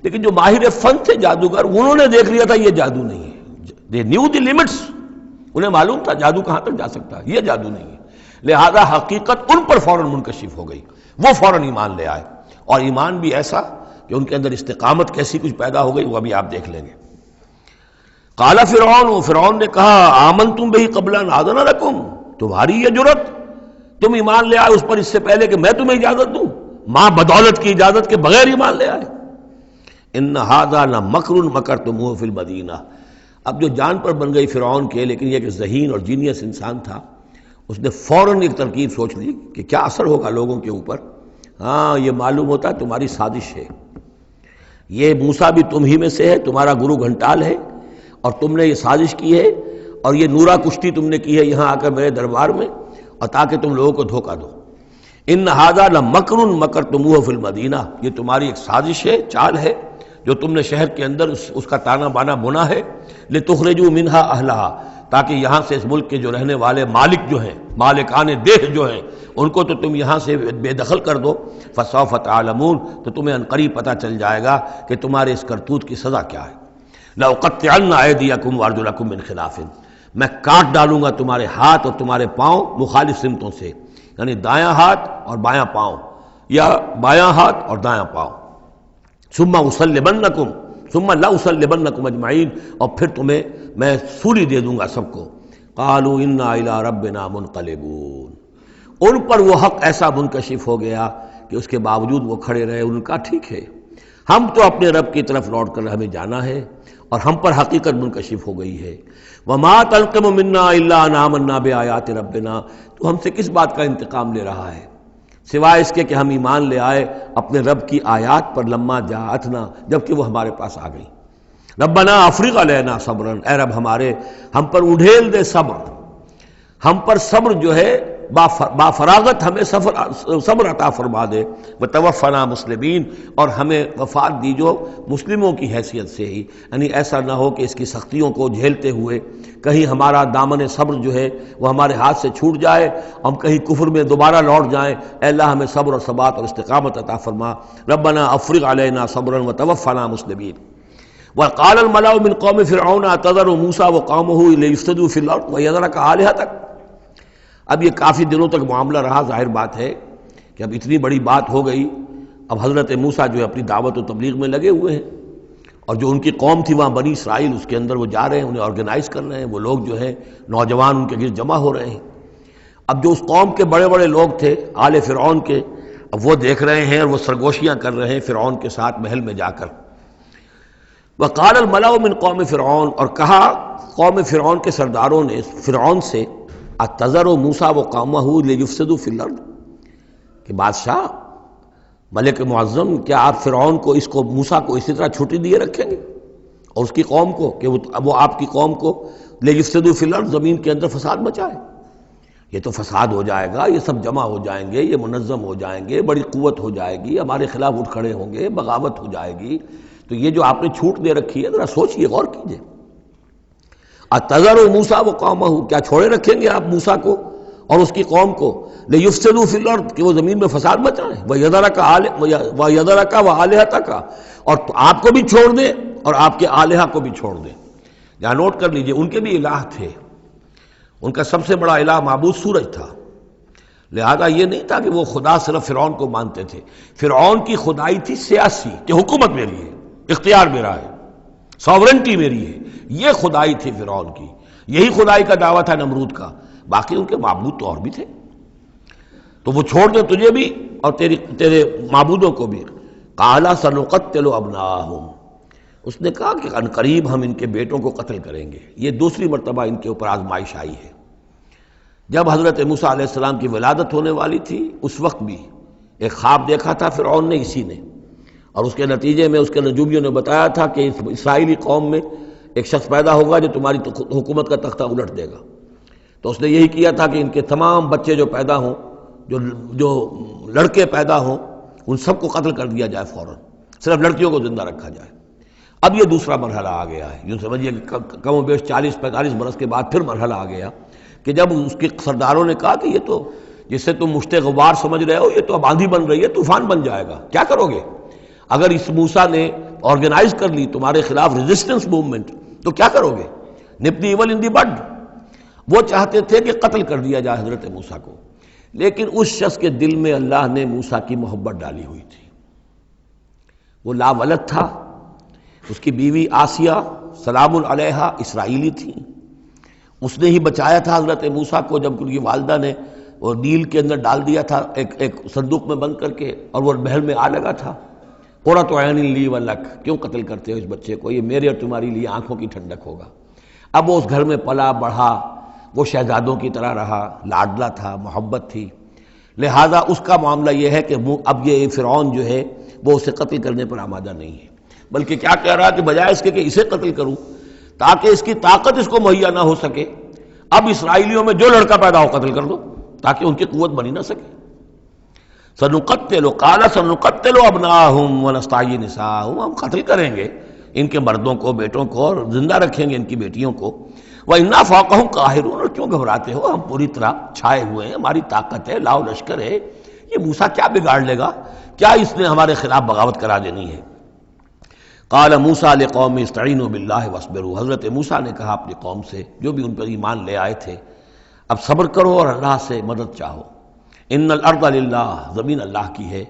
لیکن جو ماہر فن تھے جادوگر انہوں نے دیکھ لیا تھا یہ جادو نہیں ہے. دے نیو دی لیمٹس، انہیں معلوم تھا جادو کہاں تک جا سکتا ہے، یہ جادو نہیں ہے. لہذا حقیقت ان پر فوراً منکشف ہو گئی، وہ فوراً ایمان لے آئے. اور ایمان بھی ایسا کہ ان کے اندر استقامت کیسی کچھ پیدا ہو گئی وہ ابھی آپ دیکھ لیں گے. قال فرعون، فرعون نے کہا آمنتم بہ قبل ان آذن لکم، تمہاری یہ جرت، تم ایمان لے آئے اس پر اس سے پہلے کہ میں تمہیں اجازت دوں، ماں بدولت کی اجازت کے بغیر ایمان لے آئے. ان ھذا لمکر مکرتموہ فی المدینہ. اب جو جان پر بن گئی فرعون کے، لیکن یہ کہ ذہین اور جینیس انسان تھا، اس نے فوراً ایک ترکیب سوچ لی کہ کیا اثر ہوگا لوگوں کے اوپر. ہاں یہ معلوم ہوتا ہے تمہاری سازش ہے، یہ موسیٰ بھی تم ہی میں سے ہے، تمہارا گرو گھنٹال ہے، اور تم نے یہ سازش کی ہے اور یہ نورا کشتی تم نے کی ہے یہاں آ کر میرے دربار میں، اور تاکہ تم لوگوں کو دھوکہ دو. ان ھذا لمکر مکرتموہ فی المدینہ، یہ تمہاری ایک سازش ہے، چال ہے جو تم نے شہر کے اندر اس کا تانا بانا بنا ہے. لتخرجوا منہا اہلہا، تاکہ یہاں سے اس ملک کے جو رہنے والے مالک جو ہیں، مالکان دیہ جو ہیں، ان کو تو تم یہاں سے بے دخل کر دو. فسوف تعلمون، تو تمہیں عنقریب پتہ چل جائے گا کہ تمہارے اس کرتوت کی سزا کیا ہے. لأقطعن ایدیکم وارجلکم من خلاف، میں کاٹ ڈالوں گا تمہارے ہاتھ اور تمہارے پاؤں مخالف سمتوں سے، یعنی دایاں ہاتھ اور بایاں پاؤں، یا بایاں ہاتھ اور دایاں پاؤں. ثم اسلبنکم ثم لاسلبنکم اجمعین، اور پھر تمہیں میں سولی دے دوں گا سب کو. قالوا انا الی ربنا منقلبون، ان پر وہ حق ایسا منکشف ہو گیا کہ اس کے باوجود وہ کھڑے رہے. ان کا ٹھیک ہے، ہم تو اپنے رب کی طرف لوٹ کر ہمیں جانا ہے، اور ہم پر حقیقت منکشف ہو گئی ہے. وما تنقم منا الا ان آمنا بآیات ربنا، تو ہم سے کس بات کا انتقام لے رہا ہے سوائے اس کے کہ ہم ایمان لے آئے اپنے رب کی آیات پر، لما جاءتنا، جبکہ وہ ہمارے پاس آ گئی. ربنا افرغ علینا صبرا، اے رب ہمارے ہم پر اڈھیل دے صبر، ہم پر صبر جو ہے با فراغت ہمیں صبر عطا فرما دے. وتوفنا مسلمین، اور ہمیں وفات دیجو مسلموں کی حیثیت سے ہی، یعنی ایسا نہ ہو کہ اس کی سختیوں کو جھیلتے ہوئے کہیں ہمارا دامن صبر جو ہے وہ ہمارے ہاتھ سے چھوٹ جائے، ہم کہیں کفر میں دوبارہ لوٹ جائیں. اے اللہ ہمیں صبر اور ثبات اور استقامت عطا فرما. ربنا افرغ علینا صبرا وتوفنا مسلمین. وقال الملأ من قوم فرعون اتذر موسیٰ وقومہ لیفسدوا فی الارض ویذرک آلہتک. اب یہ کافی دنوں تک معاملہ رہا، ظاہر بات ہے کہ اب اتنی بڑی بات ہو گئی. اب حضرت موسیٰ جو ہے اپنی دعوت و تبلیغ میں لگے ہوئے ہیں، اور جو ان کی قوم تھی وہاں بنی اسرائیل، اس کے اندر وہ جا رہے ہیں، انہیں آرگنائز کر رہے ہیں. وہ لوگ جو ہیں نوجوان ان کے گرد جمع ہو رہے ہیں. اب جو اس قوم کے بڑے بڑے لوگ تھے آل فرعون کے، اب وہ دیکھ رہے ہیں اور وہ سرگوشیاں کر رہے ہیں فرعون کے ساتھ محل میں جا کر. وقال الملأ من قوم فرعون، اور کہا قوم فرعون کے سرداروں نے فرعون سے، اتذر موسیٰ وقومہ لیفسدوا فی الارض، کہ بادشاہ ملک معظم کیا آپ فرعون کو، اس کو موسیٰ کو اسی طرح چھٹی دیے رکھیں گے، اور اس کی قوم کو کہ وہ آپ کی قوم کو لیفسدوا فی الارض، زمین کے اندر فساد مچائے؟ یہ تو فساد ہو جائے گا، یہ سب جمع ہو جائیں گے، یہ منظم ہو جائیں گے، بڑی قوت ہو جائے گی، ہمارے خلاف اٹھ کھڑے ہوں گے، بغاوت ہو جائے گی. تو یہ جو آپ نے چھوٹ دے رکھی ہے ذرا سوچئے، غور کیجئے. اتذر موسیٰ وقومہ، کیا چھوڑے رکھیں گے آپ موسیٰ کو اور اس کی قوم کو، لیفسدوا فی الارض، کہ وہ زمین میں فساد مچائیں، ویذرک وآلہتک، اور آپ کو بھی چھوڑ دیں اور آپ کے آلہہ کو بھی چھوڑ دیں. یہاں نوٹ کر لیجئے ان کے بھی الہ تھے، ان کا سب سے بڑا الہ معبود سورج تھا، لہذا یہ نہیں تھا کہ وہ خدا صرف فرعون کو مانتے تھے، فرعون کی خدائی تھی سیاسی، کہ حکومت میری ہے، اختیار میرا ہے، ساورنٹی میری ہے، یہ خدائی تھی فرعون کی، یہی خدائی کا دعویٰ تھا نمرود کا، باقی ان کے معبود تو اور بھی تھے، تو وہ چھوڑ دے تجھے بھی اور تیرے معبودوں کو بھی۔ قَالَ سَنُقَتِّلُ أَبْنَاءَهُمْ، اس نے کہا کہ عنقریب ہم ان کے بیٹوں کو قتل کریں گے۔ یہ دوسری مرتبہ ان کے اوپر آزمائش آئی ہے۔ جب حضرت موسیٰ علیہ السلام کی ولادت ہونے والی تھی اس وقت بھی ایک خواب دیکھا تھا فرعون نے، اسی نے، اور اس کے نتیجے میں اس کے نجومیوں نے بتایا تھا کہ اس اسرائیلی قوم میں ایک شخص پیدا ہوگا جو تمہاری حکومت کا تختہ الٹ دے گا۔ تو اس نے یہی کیا تھا کہ ان کے تمام بچے جو پیدا ہوں، جو لڑکے پیدا ہوں، ان سب کو قتل کر دیا جائے فوراً، صرف لڑکیوں کو زندہ رکھا جائے۔ اب یہ دوسرا مرحلہ آ گیا ہے، یوں سمجھیے کہ کم و بیش 40-45 برس کے بعد پھر مرحلہ آ گیا کہ جب اس کے سرداروں نے کہا کہ یہ تو جسے تم مشت غبار سمجھ رہے ہو، یہ تو اب آندھی بن رہی ہے، طوفان بن جائے گا، کیا کرو گے؟ اگر اس موسیٰ نے آرگنائز کر لی تمہارے خلاف ریزسٹنس موومنٹ تو کیا کرو گے؟ نپ دی ایول ان دی بڈ۔ وہ چاہتے تھے کہ قتل کر دیا جائے حضرت موسیٰ کو، لیکن اس شخص کے دل میں اللہ نے موسیٰ کی محبت ڈالی ہوئی تھی۔ وہ لا ولد تھا، اس کی بیوی آسیہ سلام علیہا اسرائیلی تھی، اس نے ہی بچایا تھا حضرت موسیٰ کو جب ان کی والدہ نے وہ نیل کے اندر ڈال دیا تھا ایک صندوق میں بند کر کے، اور وہ محل میں آ لگا تھا۔ قرۃ عین لی ولک، کیوں قتل کرتے ہو اس بچے کو، یہ میرے اور تمہاری لیے آنکھوں کی ٹھنڈک ہوگا۔ اب وہ اس گھر میں پلا بڑھا، وہ شہزادوں کی طرح رہا، لاڈلا تھا، محبت تھی، لہذا اس کا معاملہ یہ ہے کہ اب یہ فرعون جو ہے وہ اسے قتل کرنے پر آمادہ نہیں ہے، بلکہ کیا کہہ رہا ہے کہ بجائے اس کے کہ اسے قتل کروں تاکہ اس کی طاقت اس کو مہیا نہ ہو سکے، اب اسرائیلیوں میں جو لڑکا پیدا ہو قتل کر دو تاکہ ان کی قوت بنی نہ سکے۔ سنقتل قال سنقتل ابناءهم ونستحيي نساءهم، ہم قتل کریں گے ان کے مردوں کو، بیٹوں کو، اور زندہ رکھیں گے ان کی بیٹیوں کو۔ وَإِنَّا فَوْقَهُمْ قَاهِرُونَ، اور کیوں گھبراتے ہو، ہم پوری طرح چھائے ہوئے ہیں، ہماری طاقت ہے، لاؤ لشکر ہے، یہ موسیٰ کیا بگاڑ لے گا، کیا اس نے ہمارے خلاف بغاوت کرا دینی ہے۔ قال موسیٰ لقوم استعینوا باللہ واصبروا، حضرت موسیٰ نے کہا اپنی قوم سے جو بھی ان پر ایمان لے آئے تھے، اب صبر کرو اور اللہ سے مدد چاہو۔ ان الارض للہ، زمین اللہ کی ہے،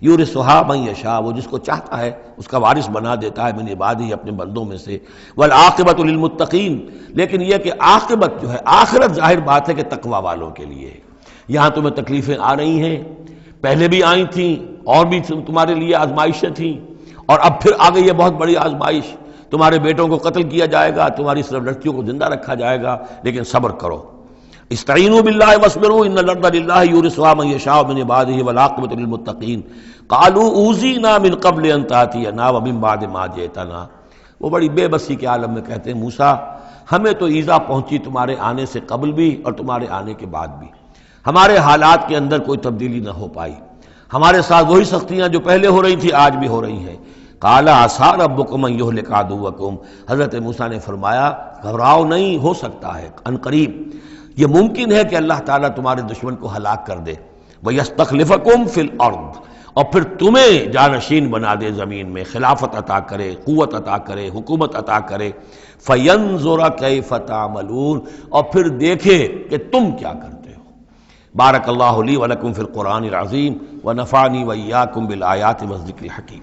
یورثھا من یشاء، وہ جس کو چاہتا ہے اس کا وارث بنا دیتا ہے، من عبادہ، اپنے بندوں میں سے، والعاقبۃ للمتقین، لیکن یہ کہ عاقبت جو ہے، آخرت ظاہر بات ہے کہ تقوی والوں کے لیے۔ یہاں تمہیں تکلیفیں آ رہی ہیں، پہلے بھی آئی تھیں اور بھی تمہارے لیے آزمائشیں تھیں، اور اب پھر آ گئی ہے بہت بڑی آزمائش، تمہارے بیٹوں کو قتل کیا جائے گا، تمہاری صرف لڑکیوں کو زندہ رکھا جائے گا، لیکن صبر کرو۔ استعینوا باللہ واصبروا ان الارض للہ یورثھا من یشاء من عبادہ والعاقبۃ للمتقین قالوا اوذینا من قبل ان تاتینا ومن بعد ما جئتنا، وہ بڑی بے بسی کے عالم میں کہتے ہیں موسیٰ ہمیں تو ایذا پہنچی تمہارے آنے سے قبل بھی اور تمہارے آنے کے بعد بھی، ہمارے حالات کے اندر کوئی تبدیلی نہ ہو پائی، ہمارے ساتھ وہی سختیاں جو پہلے ہو رہی تھی آج بھی ہو رہی ہیں۔ قال عسیٰ ربکم ان یہلک عدوکم، حضرت موسیٰ نے فرمایا گھبراؤ نہیں، ہو سکتا ہے عنقریب یہ ممکن ہے کہ اللہ تعالیٰ تمہارے دشمن کو ہلاک کر دے، وَيَسْتَخْلِفَكُمْ فِي الْأَرْضِ، اور پھر تمہیں جانشین بنا دے زمین میں، خلافت عطا کرے، قوت عطا کرے، حکومت عطا کرے، فَيَنْظُرَ كَيْفَ تَعْمَلُونَ، اور پھر دیکھے کہ تم کیا کرتے ہو۔ بارک اللہ لی ولکم فی القرآن العظیم ونفعنی وإیاکم بالآیات والذکر الحکیم۔